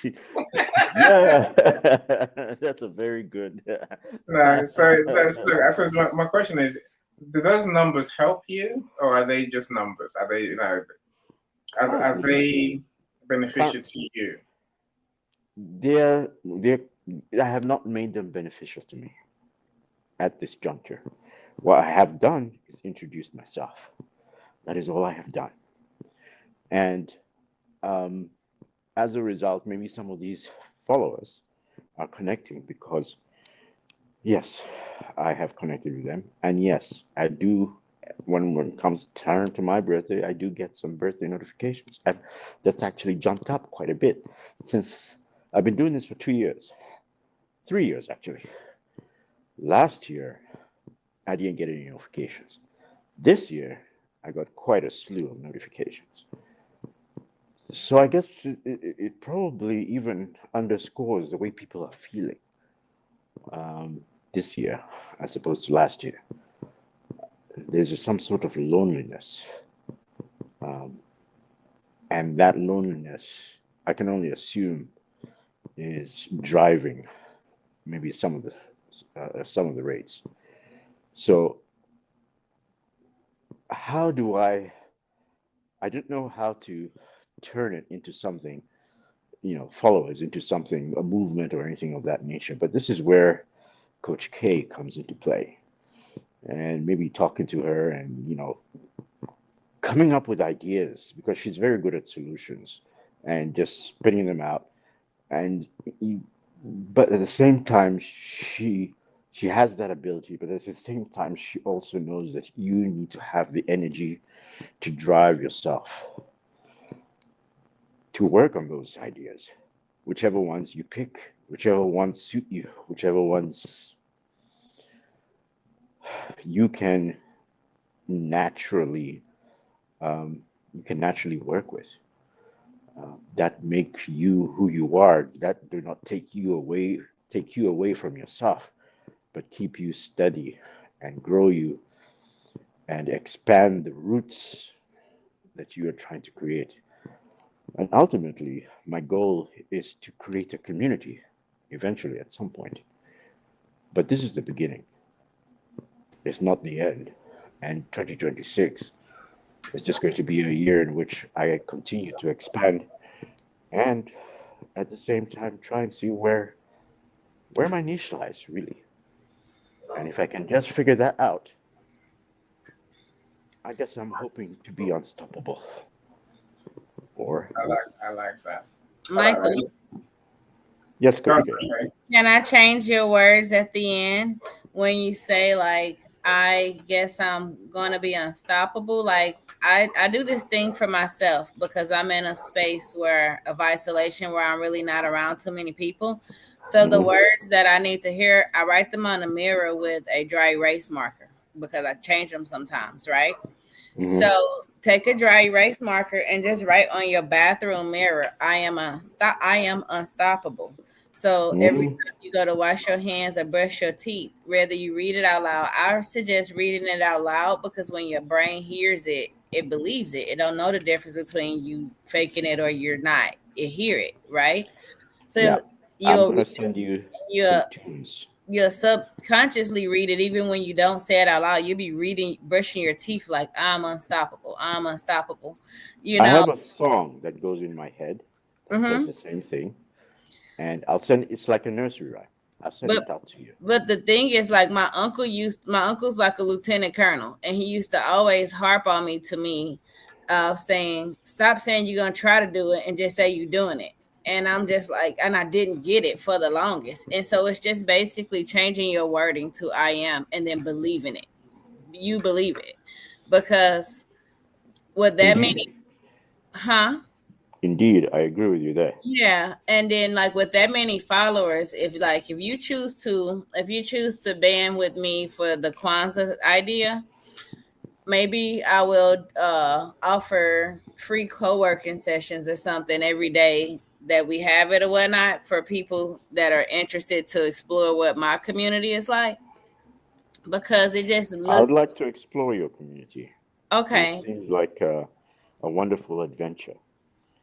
Yeah, that's a very good. No, so that's look. So my question is, do those numbers help you, or are they just numbers? Are they, are Honestly, they uh, beneficial to you? they're I have not made them beneficial to me at this juncture. What I have done is introduced myself. That is all I have done. And um, as a result, maybe some of these followers are connecting because, yes, I have connected with them. And yes, I do, when it comes time to my birthday, I do get some birthday notifications. That's actually jumped up quite a bit since I've been doing this for 2 years, 3 years actually. Last year, I didn't get any notifications. This year, I got quite a slew of notifications. So I guess it probably even underscores the way people are feeling this year as opposed to last year. There's just some sort of loneliness. Um, and that loneliness, I can only assume, is driving maybe some of the rates. So how do I don't know how to turn it into something, followers into something, a movement or anything of that nature. But this is where Coach K comes into play. And maybe talking to her and, coming up with ideas because she's very good at solutions and just spitting them out. And but at the same time, she has that ability, but at the same time, she also knows that you need to have the energy to drive yourself to work on those ideas, whichever ones you pick, whichever ones suit you, whichever ones you can naturally you can naturally work with, that make you who you are, that do not take you away from yourself, but keep you steady and grow you and expand the roots that you are trying to create. And ultimately, my goal is to create a community eventually at some point. But this is the beginning, it's not the end. And 2026 is just going to be a year in which I continue to expand and at the same time try and see where my niche lies really. And if I can just figure that out, I guess I'm hoping to be unstoppable. Or I like that. Michael, yes, Go Coach on, K. Rosemary. can I change your words at the end when you say like I guess I'm gonna be unstoppable? Like I do this thing for myself because I'm in a space where of isolation where I'm really not around too many people. So the Hmm. words that I need to hear, I write them on a mirror with a dry erase marker because I change them sometimes, right? Hmm. So take a dry erase marker and just write on your bathroom mirror, I am unstoppable. So every Hmm. time you go to wash your hands or brush your teeth, whether you read it out loud, I suggest reading it out loud because when your brain hears it, it believes it. It don't know the difference between you faking it or you're not. It hear it, right? Yeah, So I'm you'll gonna send you some you'll tunes. you'll subconsciously read it even when you don't say it out loud. You'll be reading, brushing your teeth like I'm unstoppable. I'm unstoppable. You I know. have a song that goes in my head that says hmm the same thing, and I'll send. It's like a nursery rhyme. I'll send But it out to you. but the thing is, like my uncle's like a lieutenant colonel, and he used to always harp on me to me, saying, "Stop saying you're gonna try to do it and just say you're doing it." And I'm just like, and I didn't get it for the longest. And so it's just basically changing your wording to I am and then believing it. You believe it because with that many, Indeed, huh? indeed, I agree with you there. Yeah, and then like with that many followers, if you choose to band with me for the Kwanzaa idea, maybe I will offer free co-working sessions or something every day that we have it or whatnot for people that are interested to explore what my community is like because it just I would look like to explore your community. This okay. seems like a wonderful adventure.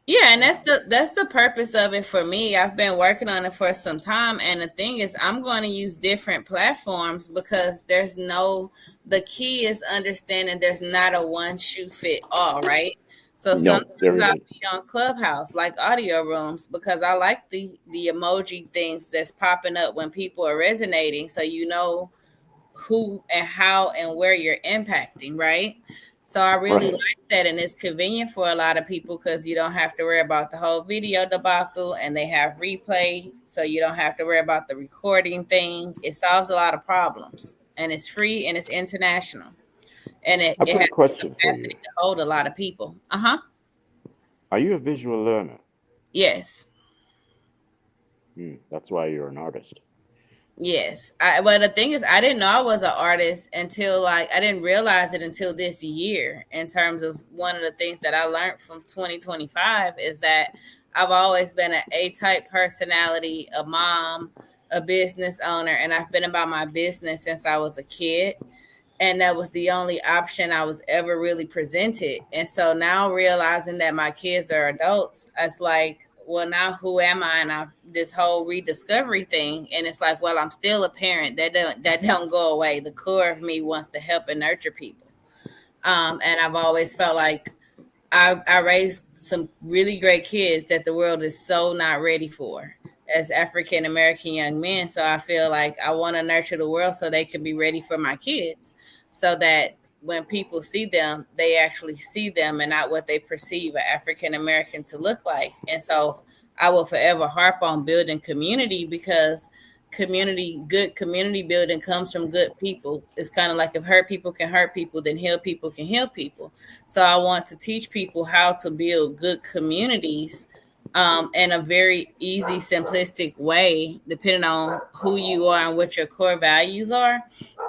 Yeah, and Um, that's the purpose of it for me. I've been working on it for some time, and the thing is, I'm going to use different platforms because the key is understanding there's not a one shoe fit all, right? So no, there sometimes I'll isn't. be on Clubhouse, like audio rooms, because I like the emoji things that's popping up when people are resonating, so you know who and how and where you're impacting, right? So I really Right. like that, and it's convenient for a lot of people because you don't have to worry about the whole video debacle, and they have replay, so you don't have to worry about the recording thing. It solves a lot of problems, and it's free and it's international, and I've it got a has the question for you. capacity to hold a lot of people. Uh huh. Are you a visual learner? Yes. That's why you're an artist. Yes. But the thing is, I didn't know I was an artist until like I didn't realize it until this year. In terms of one of the things that I learned from 2025 is that I've always been an A type personality, a mom, a business owner, and I've been about my business since I was a kid, and that was the only option I was ever really presented. And so now realizing that my kids are adults, it's like, well, now who am I? And this whole rediscovery thing, and it's like, well, I'm still a parent. That don't go away. The core of me wants to help and nurture people, and I've always felt like I raised some really great kids that the world is so not ready for as African American young men. So I feel like I want to nurture the world so they can be ready for my kids, so that when people see them, they actually see them and not what they perceive an African American to look like. And so I will forever harp on building community because good community building comes from good people. It's kind of like if hurt people can hurt people, then heal people can heal people. So I want to teach people how to build good communities in a very easy, simplistic way, depending on who you are and what your core values are.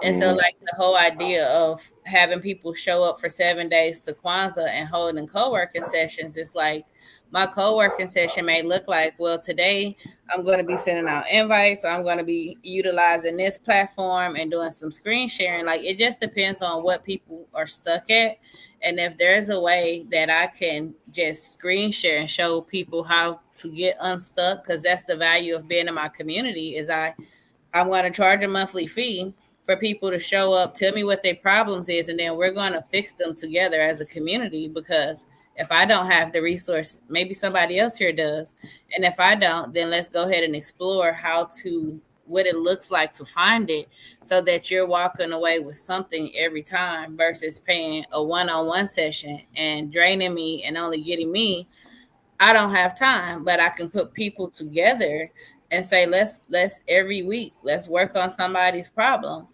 And so, Hmm. like the whole idea of having people show up for 7 days to Kwanzaa and holding co-working sessions, it's like my co-working session may look like, well, today I'm going to be sending out invites. I'm going to be utilizing this platform and doing some screen sharing. Like it just depends on what people are stuck at. And if there's a way that I can just screen share and show people how to get unstuck, because that's the value of being in my community, is I'm going to charge a monthly fee for people to show up, tell me what their problems is, and then we're going to fix them together as a community. Because if I don't have the resource, maybe somebody else here does. And if I don't, then let's go ahead and explore how to what it looks like to find it, so that you're walking away with something every time versus paying a one-on-one session and draining me and only getting me. I don't have time, but I can put people together and say, let's every week, let's work on somebody's problem.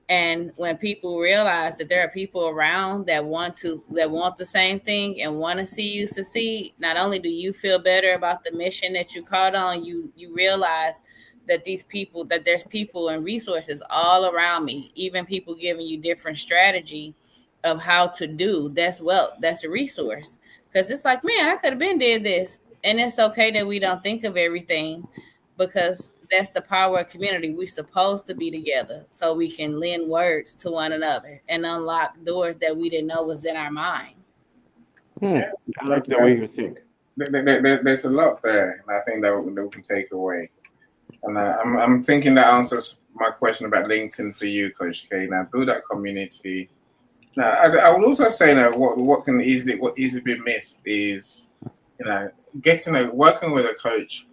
And when people realize that there are people around that want the same thing and want to see you succeed, not only do you feel better about the mission that you called on, you realize that there's people and resources all around me, even people giving you different strategy of how to do. That's wealth. That's a resource. Because it's like, man, I could have been did this. And it's okay that we don't think of everything, because that's the power of community. We're supposed to be together so we can lend words to one another and unlock doors that we didn't know was in our mind. Yeah, I like the way you think. there's a lot there, and I think that we can take away. And I'm thinking that answers my question about LinkedIn for you, Coach K. Now, build that community. Now, I will also say that what can easily be missed is, working with a coach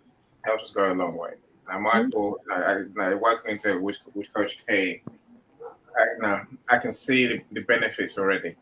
helps us go a long way. Now, Michael, working with Coach K, I can see the benefits already.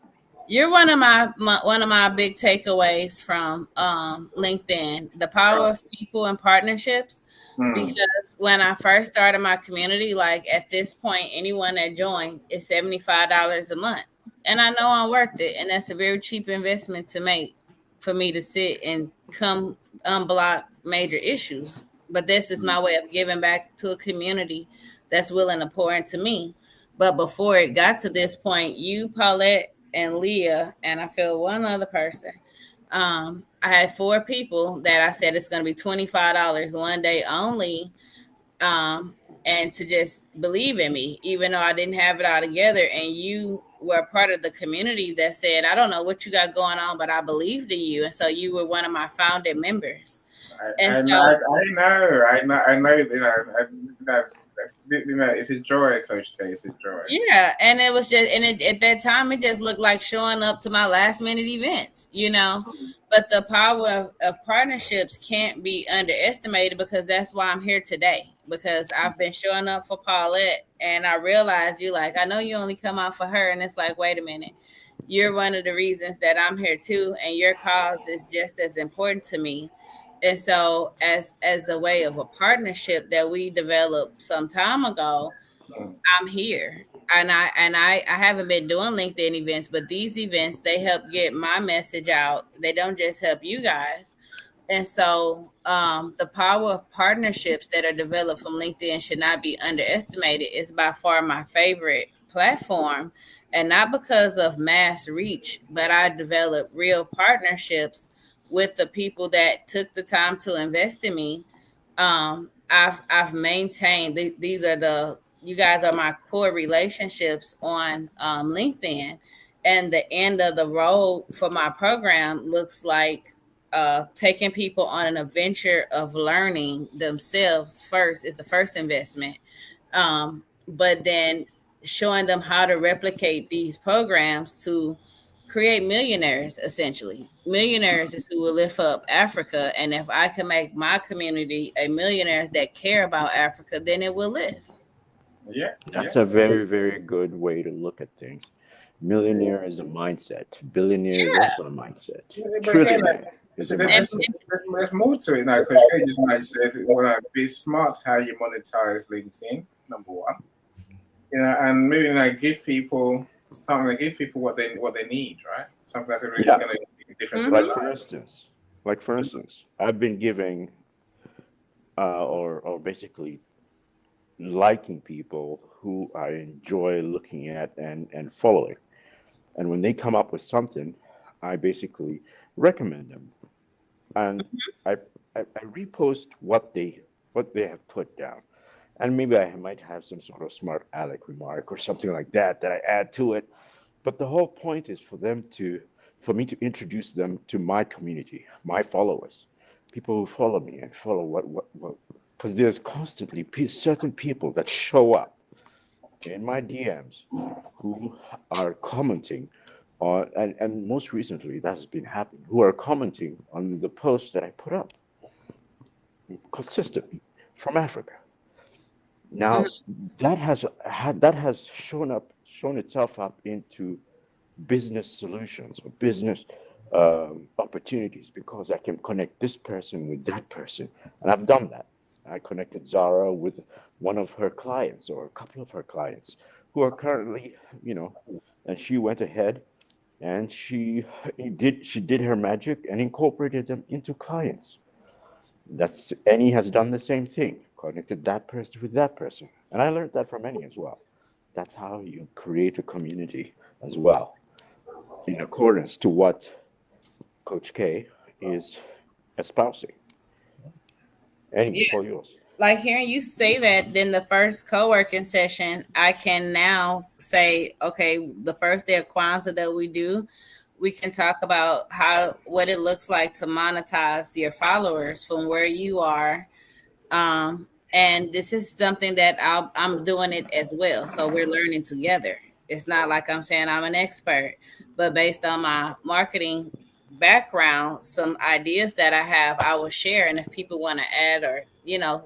You're one of my big takeaways from LinkedIn, the power of people and partnerships. Because when I first started my community, like at this point, anyone that joined is $75 a month. And I know I'm worth it. And that's a very cheap investment to make for me to sit and come unblock major issues. But this is my way of giving back to a community that's willing to pour into me. But before it got to this point, you, Paulette, and Leah, and I feel one other person. I had 4 people that I said it's going to be $25 one day only, and to just believe in me, even though I didn't have it all together. And you were part of the community that said, I don't know what you got going on, but I believed in you. And so you were one of my founding members. I know. It's a joy, Coach K. It's a joy. Yeah, and it was just, at that time, it just looked like showing up to my last minute events, But the power of partnerships can't be underestimated, because that's why I'm here today. Because I've been showing up for Paulette, and I realized I know you only come out for her, and it's like, wait a minute, you're one of the reasons that I'm here too, and your cause is just as important to me. And so as a way of a partnership that we developed some time ago, I'm here. And I haven't been doing LinkedIn events, but these events, they help get my message out. They don't just help you guys. And so the power of partnerships that are developed from LinkedIn should not be underestimated. It's by far my favorite platform, and not because of mass reach, but I developed real partnerships with the people that took the time to invest in me. I've maintained these are you guys are my core relationships on LinkedIn, and the end of the road for my program looks like taking people on an adventure of learning themselves first is the first investment, but then showing them how to replicate these programs to create millionaires. Essentially, millionaires is who will lift up Africa. And if I can make my community a millionaires that care about Africa, then it will live. That's a very, very good way to look at things. Millionaire is a mindset. Billionaire is also a mindset. Trillionaire is a mindset. There's more to it now. Coach K just said, be smart how you monetize LinkedIn, number one. And maybe give people something, give people what they need, right? Something that's really going to make a difference. Like for instance, I've been giving or basically liking people who I enjoy looking at and following. And when they come up with something, I basically recommend them. And I repost what they have put down. And maybe I might have some sort of smart aleck remark or something like that I add to it. But the whole point is for me to introduce them to my community, my followers, people who follow me and follow what because there's constantly certain people that show up in my DMs who are commenting on, and most recently that has been happening, who are commenting on the posts that I put up consistently from Africa. Now that has shown itself up into business solutions or business opportunities because I can connect this person with that person, and I've done that. I connected Zara with one of her clients or a couple of her clients who are currently, and she went ahead and she did her magic and incorporated them into clients. That's Annie has done the same thing, connected that person with that person, and I learned that from Annie as well. That's how you create a community as well, in accordance to what Coach K is espousing. Annie, it's Yeah. all yours. Like hearing you say that, then the first co-working session, I can now say, okay, the first day of Kwanzaa that we do, we can talk about what it looks like to monetize your followers from where you are. And this is something that I'm doing it as well. So we're learning together. It's not like I'm saying I'm an expert, but based on my marketing background, some ideas that I have, I will share. And if people want to add or,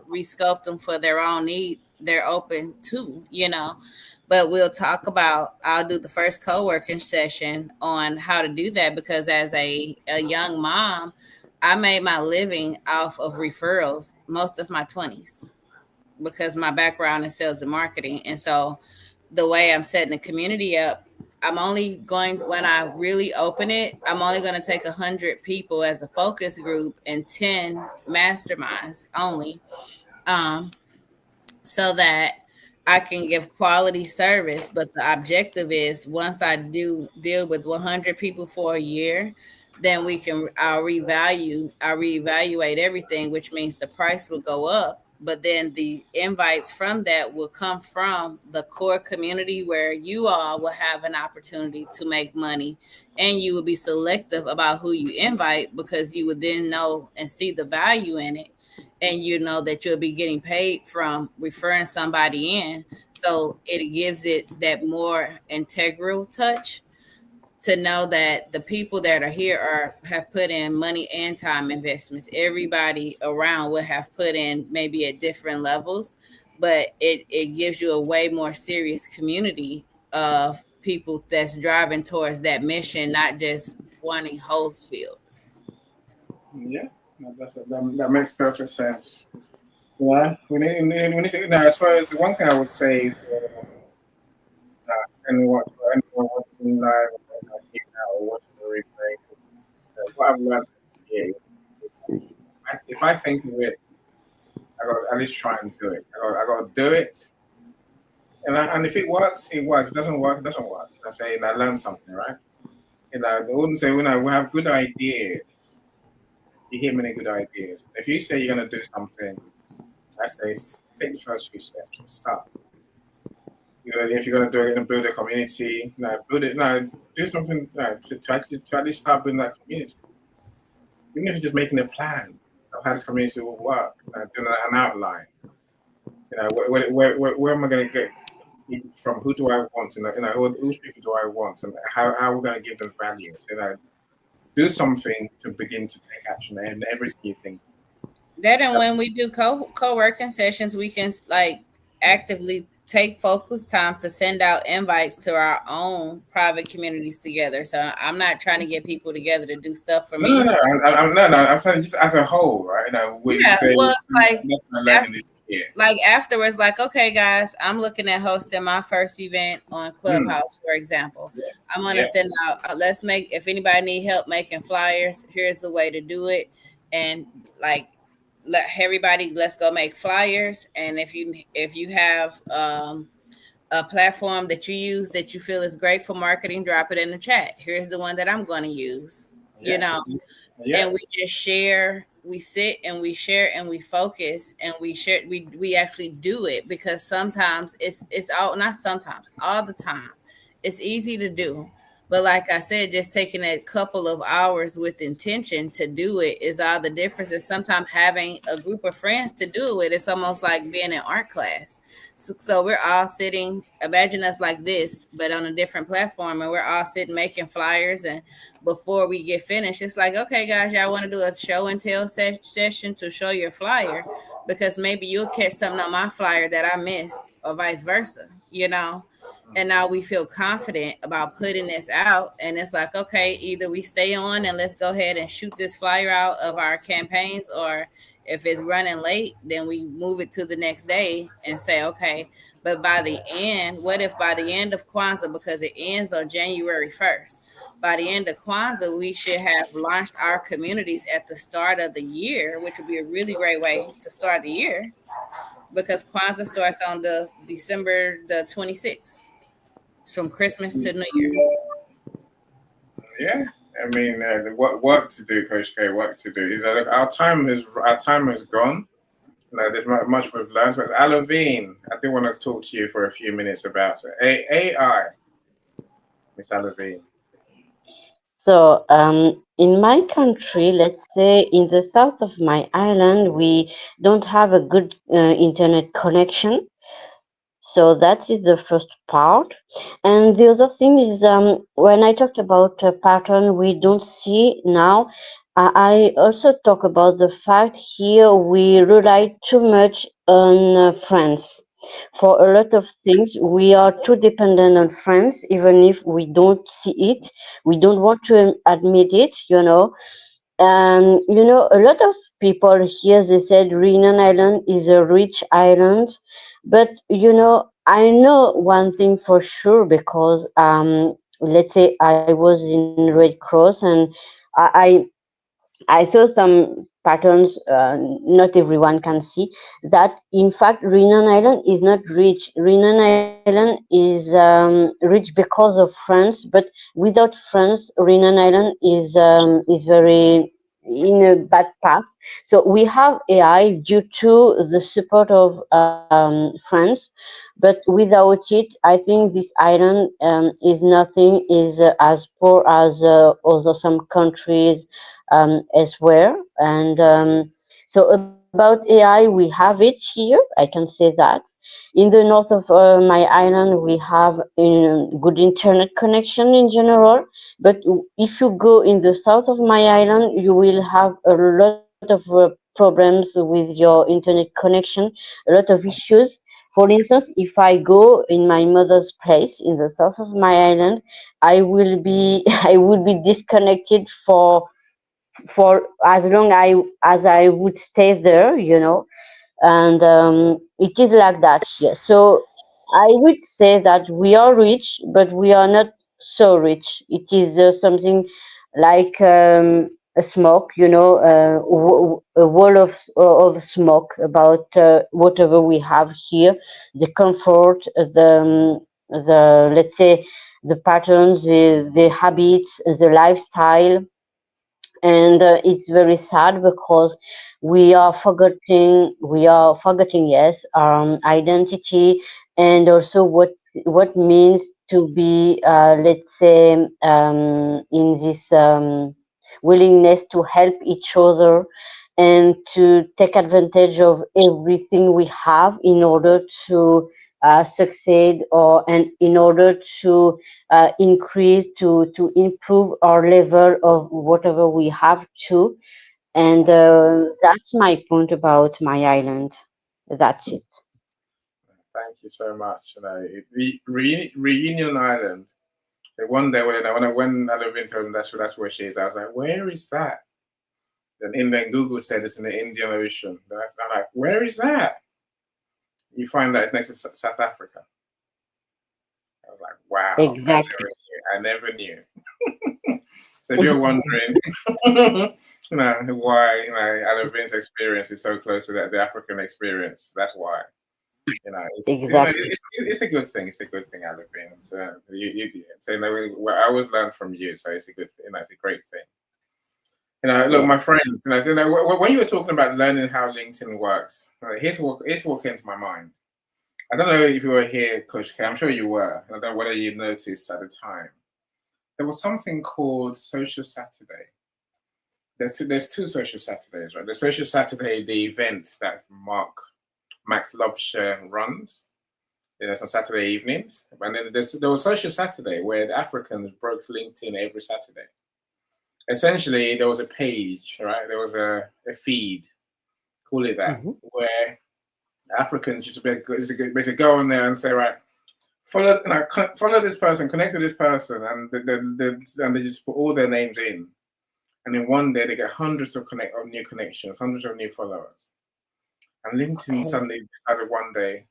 rescope them for their own need, they're open to. But I'll do the first co working session on how to do that because as a young mom, I made my living off of referrals most of my 20s because my background in sales and marketing. And so the way I'm setting the community up, when I really open it, I'm only going to take 100 people as a focus group and 10 masterminds only. Um, so that I can give quality service. But the objective is once I do deal with 100 people for a year, then I'll reevaluate everything, which means the price will go up. But then the invites from that will come from the core community where you all will have an opportunity to make money and you will be selective about who you invite because you would then know and see the value in it and you know that you'll be getting paid from referring somebody in. So it gives it that more integral touch to know that the people that are here have put in money and time investments. Everybody around will have put in maybe at different levels, but it gives you a way more serious community of people that's driving towards that mission, not just wanting host field. Yeah, no, that makes perfect sense. Yeah, we need to, as far as the one thing I would say for anyone watching live or here now or watching the replay, it's, what I've learned this year is if I think of it, I got to at least try and do it. I got to do it, and if it works, it works. It doesn't work, it doesn't work. I say, and I learned something, right? They wouldn't say when we have good ideas, you hear many good ideas. If you say you're going to do something, I say take the first few steps, start. If you're going to do it and build a community, build it, do something to actually start building that community. Even if you're just making a plan of how this community will work, doing an outline. Where am I going to get from? Who do I want? Whose people do I want? And how are we going to give them values? Do something to begin to take action in every you think. That and when we do co-working sessions, we can like actively take focus time to send out invites to our own private communities together. So I'm not trying to get people together to do stuff for No, me. no, no. I'm saying just as a whole, right? We Yeah, say well, it's like that's what I learned this year. like afterwards, like, okay, guys, I'm looking at hosting my first event on Clubhouse, for example. Yeah, I'm gonna yeah, send out. Let's make if anybody need help making flyers. Here's the way to do it, and like let everybody let's go make flyers. And if you have a platform that you use that you feel is great for marketing, drop it in the chat. Here's the one that I'm going to use. You yeah, know, yeah. and we just share, we sit and we share and we focus and we share, we actually do it because sometimes it's all, not sometimes, all the time it's easy to do, But like I said, just taking a couple of hours with intention to do it is all the difference. And sometimes having a group of friends to do it, it's almost like being in art class. So we're all sitting, imagine us like this, but on a different platform, and we're all sitting making flyers. And before we get finished, it's like, okay, guys, y'all want to do a show and tell session to show your flyer, because maybe you'll catch something on my flyer that I missed, or vice versa, you know? And now we feel confident about putting this out. And it's like, okay, either we stay on and let's go ahead and shoot this flyer out of our campaigns, or if it's running late, then we move it to the next day and say, okay, but by the end, what if by the end of Kwanzaa, because it ends on January 1st, by the end of Kwanzaa, we should have launched our communities at the start of the year, which would be a really great way to start the year, because Kwanzaa starts on the December the 26th. It's from Christmas to New Year. Yeah, I mean, what work to do, Coach K? Work to do. Look, our time has gone. There's much we've learned. But Alavine, I do want to talk to you for a few minutes about AI, Miss Alavine. So, in my country, let's say in the south of my island, we don't have a good internet connection. So that is the first part. And the other thing is, when I talked about a pattern we don't see now, I also talk about the fact here we rely too much on friends. For a lot of things, we are too dependent on friends, even if we don't see it. We don't want to admit it, you know. A lot of people here, they said Reunion Island is a rich island, but I know one thing for sure because let's say I was in Red Cross and I I saw some patterns not everyone can see that in fact Reunion Island is not rich. Reunion Island is rich because of France, but without France, Reunion Island is very in a bad path. So we have AI due to the support of France, but without it, I think this island is nothing, is as poor as other some countries elsewhere. And so about AI, we have it here. I can say that. In the north of my island, we have good internet connection in general. But if you go in the south of my island, you will have a lot of problems with your internet connection, a lot of issues. For instance, if I go in my mother's place in the south of my island, I will be I will be disconnected for as long as I would stay there, and it is like that here. So I would say that we are rich, but we are not so rich. It is something like a smoke, a wall of smoke about whatever we have here, the comfort, the let's say the patterns, the habits, the lifestyle. And it's very sad because we are forgetting, yes, identity, and also what means to be, let's say, in this willingness to help each other and to take advantage of everything we have in order to succeed, or and in order to increase, to improve our level of whatever we have to. And that's my point about my island. That's it. Thank you so much. Reunion Island. So one day when I live in Town, that's where she is. I was like, where is that? Then Google said it's in the Indian Ocean. I'm like, where is that? You find that it's next to South Africa. I was like, wow, Exactly. I never knew. So if you're wondering, why Alavin's experience is so close to the African experience, that's why. Exactly. It's a good thing. It's a good thing, Alavin. So so I always learn from you. So it's a good thing. It's a great thing. Look, Yeah. my friends. So, when you were talking about learning how LinkedIn works, here's what came to my mind. I don't know if you were here, Coach K. I'm sure you were. I don't know whether you noticed at the time. there was something called Social Saturday. There's two Social Saturdays, right? The Social Saturday, the event that Mac Lobshire runs. It's on Saturday evenings. And then there was Social Saturday where the Africans broke LinkedIn every Saturday. Essentially, there was a page, right? There was a feed, call it that, where Africans just basically go on there and say, right, follow this person, connect with this person, and they just put all their names in. And in one day, they get hundreds of new connections, hundreds of new followers. And LinkedIn suddenly decided one day,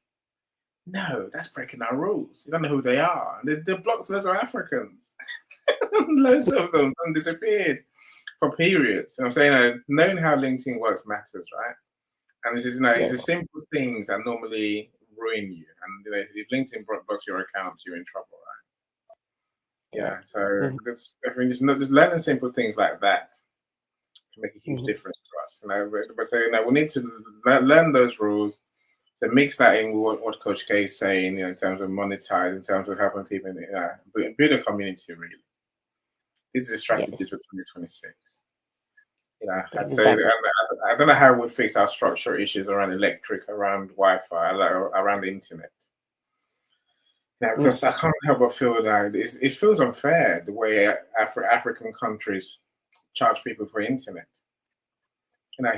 no, that's breaking our rules. You don't know who they are. And they blocked loads of Africans. Loads of them and disappeared for periods. And I'm saying, knowing how LinkedIn works matters, right? And it's just, it's the simple things that normally ruin you. And if LinkedIn blocks your account, you're in trouble, right? Yeah. So just learning simple things like that can make a huge difference to us. But we need to learn those rules. So mix that in with what Coach K is saying, in terms of monetize, in terms of helping people, build a community. Really, this is a strategy for 2026. I'd say I don't know how we fix our structural issues around electric, around Wi-Fi, around the internet. Because I can't help but feel that it feels unfair the way African countries charge people for internet.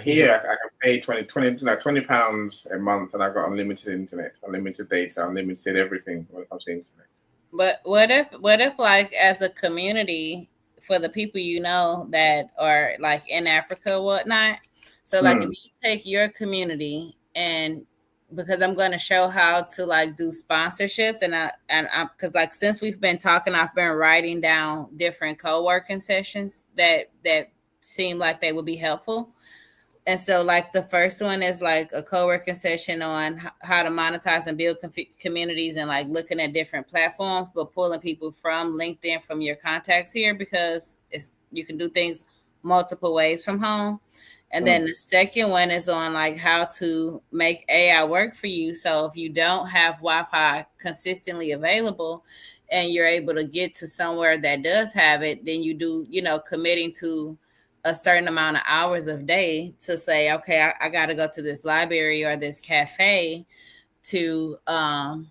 Here I can pay 20 pounds a month, and I've got unlimited internet, unlimited data, unlimited everything when it comes to internet. But what if like as a community, for the people that are like in Africa or whatnot, so like if you take your community, and because I'm going to show how to like do sponsorships, and I because like since we've been talking, I've been writing down different co-working sessions that seem like they would be helpful. And so like the first one is like a co-working session on how to monetize and build communities, and like looking at different platforms, but pulling people from LinkedIn, from your contacts here, because you can do things multiple ways from home. And then the second one is on like how to make AI work for you. So if you don't have Wi-Fi consistently available and you're able to get to somewhere that does have it, then you do, committing to a certain amount of hours of day to say, okay, I got to go to this library or this cafe to go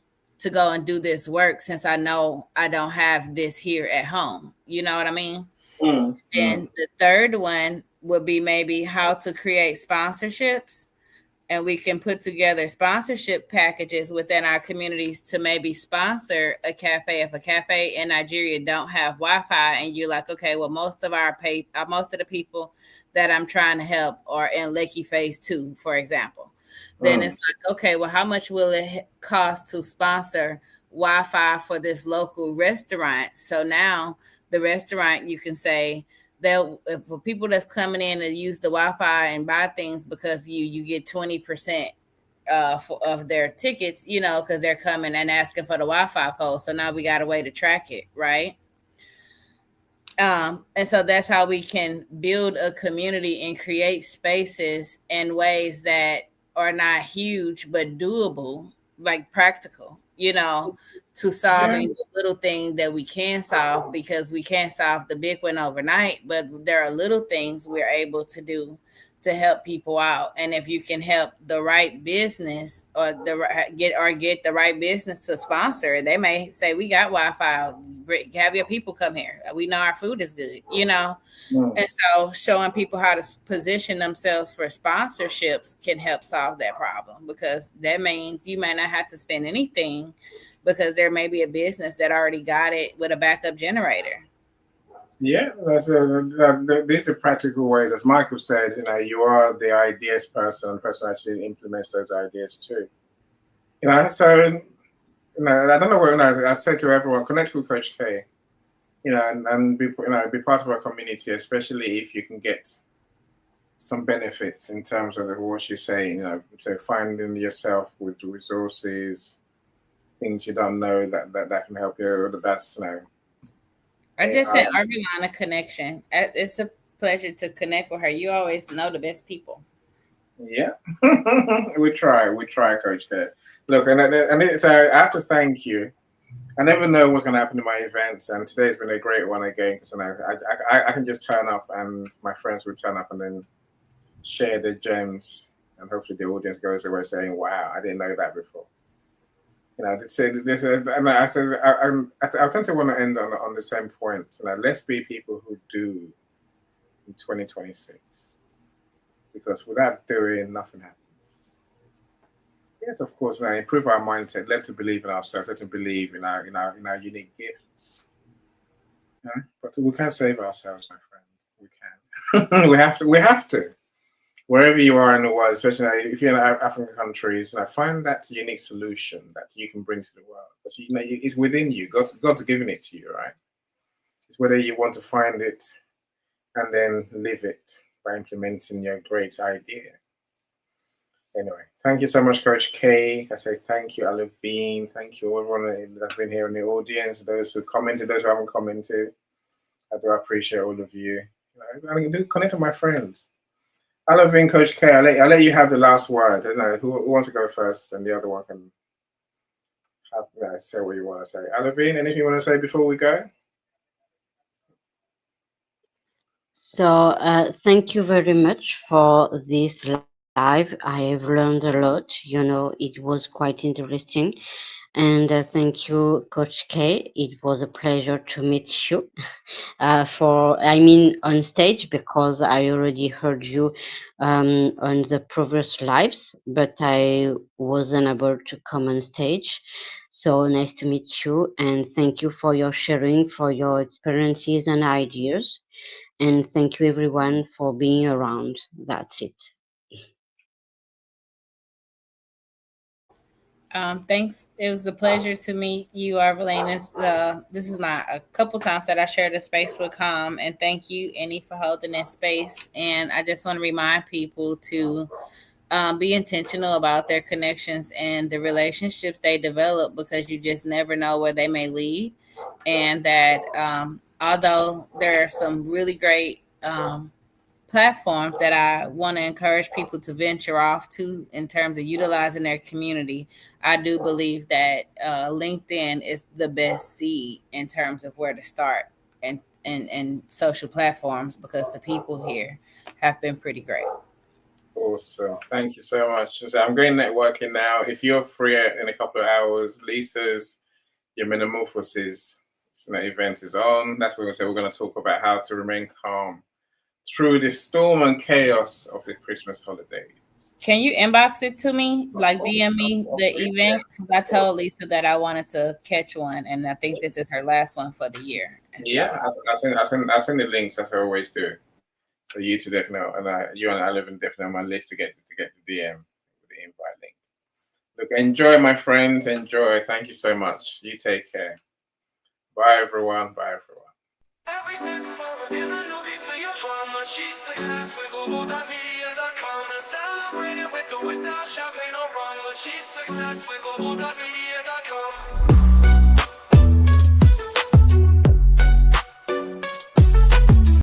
and do this work, since I know I don't have this here at home. You know what I mean? And the third one would be maybe how to create sponsorships, and we can put together sponsorship packages within our communities to maybe sponsor a cafe. If a cafe in Nigeria don't have Wi-Fi, and you're like, okay, well, most of the people that I'm trying to help are in Lekki Phase 2, for example. Then it's like, okay, well, how much will it cost to sponsor Wi-Fi for this local restaurant? So now the restaurant, you can say, for people that's coming in to use the Wi-Fi and buy things, because you get 20% of their tickets, because they're coming and asking for the Wi-Fi code. So now we got a way to track it, right? And so that's how we can build a community and create spaces in ways that are not huge but doable, like practical, to solving the little thing that we can solve, because we can't solve the big one overnight, but there are little things we're able to do to help people out. And if you can help the right business, or get the right business to sponsor, they may say, we got Wi-Fi, have your people come here, we know our food is good, And so showing people how to position themselves for sponsorships can help solve that problem, because that means you may not have to spend anything, because there may be a business that already got it with a backup generator. Yeah, these are practical ways. As Michael said, you are the ideas person, the person who actually implements those ideas too. So I don't know what I say to everyone: connect with Coach K, and be part of our community, especially if you can get some benefits in terms of what you're saying. So finding yourself with resources, things you don't know that can help you. That's I just said Arvillana connection. It's a pleasure to connect with her. You always know the best people. Yeah, we try, Coach K. Look, and so I have to thank you I never know what's going to happen in my events, and today's been a great one again because I can just turn up and my friends will turn up and then share the gems, and hopefully the audience goes away saying, "Wow, I didn't know that before." And I said, I tend to want to end on the same point. Let's be people who do in 2026, because without doing, nothing happens. Yes, of course. Now improve our mindset. Let to believe in ourselves. Let to believe in our unique gifts. Yeah? But we can't save ourselves, my friend. We can. We have to. We have to. Wherever you are in the world, especially if you're in African countries, find that unique solution that you can bring to the world. Because it's within you. God's given it to you, right? It's whether you want to find it and then live it by implementing your great idea. Anyway, thank you so much, Coach K. I say thank you, Alevine. Thank you, everyone that's been here in the audience, those who commented, those who haven't commented. I do appreciate all of you. I do connect with my friends. Alevine, Coach K, I'll let you have the last word. I don't know who wants to go first, and the other one can say what you want to say. Alevine, anything you want to say before we go? So thank you very much for this live. I have learned a lot. It was quite interesting. And thank you, Coach K. It was a pleasure to meet you. On stage, because I already heard you on the previous lives, but I wasn't able to come on stage. So nice to meet you, and thank you for your sharing, for your experiences and ideas. And thank you everyone for being around. That's it. Thanks. It was a pleasure to meet you, Arvelene. This is a couple times that I shared a space with Calm, and thank you, Annie, for holding that space. And I just want to remind people to be intentional about their connections and the relationships they develop, because you just never know where they may lead. And that although there are some really great platforms that I want to encourage people to venture off to in terms of utilizing their community, I do believe that LinkedIn is the best seed in terms of where to start and social platforms, because the people here have been pretty great. Awesome. Thank you so much. So I'm going networking now. If you're free in a couple of hours, Lisa's Your Metamorphosis event is on. That's what we're going to talk about how to remain calm through the storm and chaos of the Christmas holidays. Can you inbox it to me, like DM me the event? I told Lisa that I wanted to catch one, and I think this is her last one for the year. And yeah, so I'll send the links as I always do. So you two definitely, and you and I live in definitely on my list to get the DM with the invite link. Look, enjoy, my friends. Enjoy. Thank you so much. You take care. Bye, everyone. Bye, everyone. Every step forward is a new beat to your drum. Achieve success with Global.Media.com and celebrate it with or without champagne or rum. Achieve success with Global.Media.com.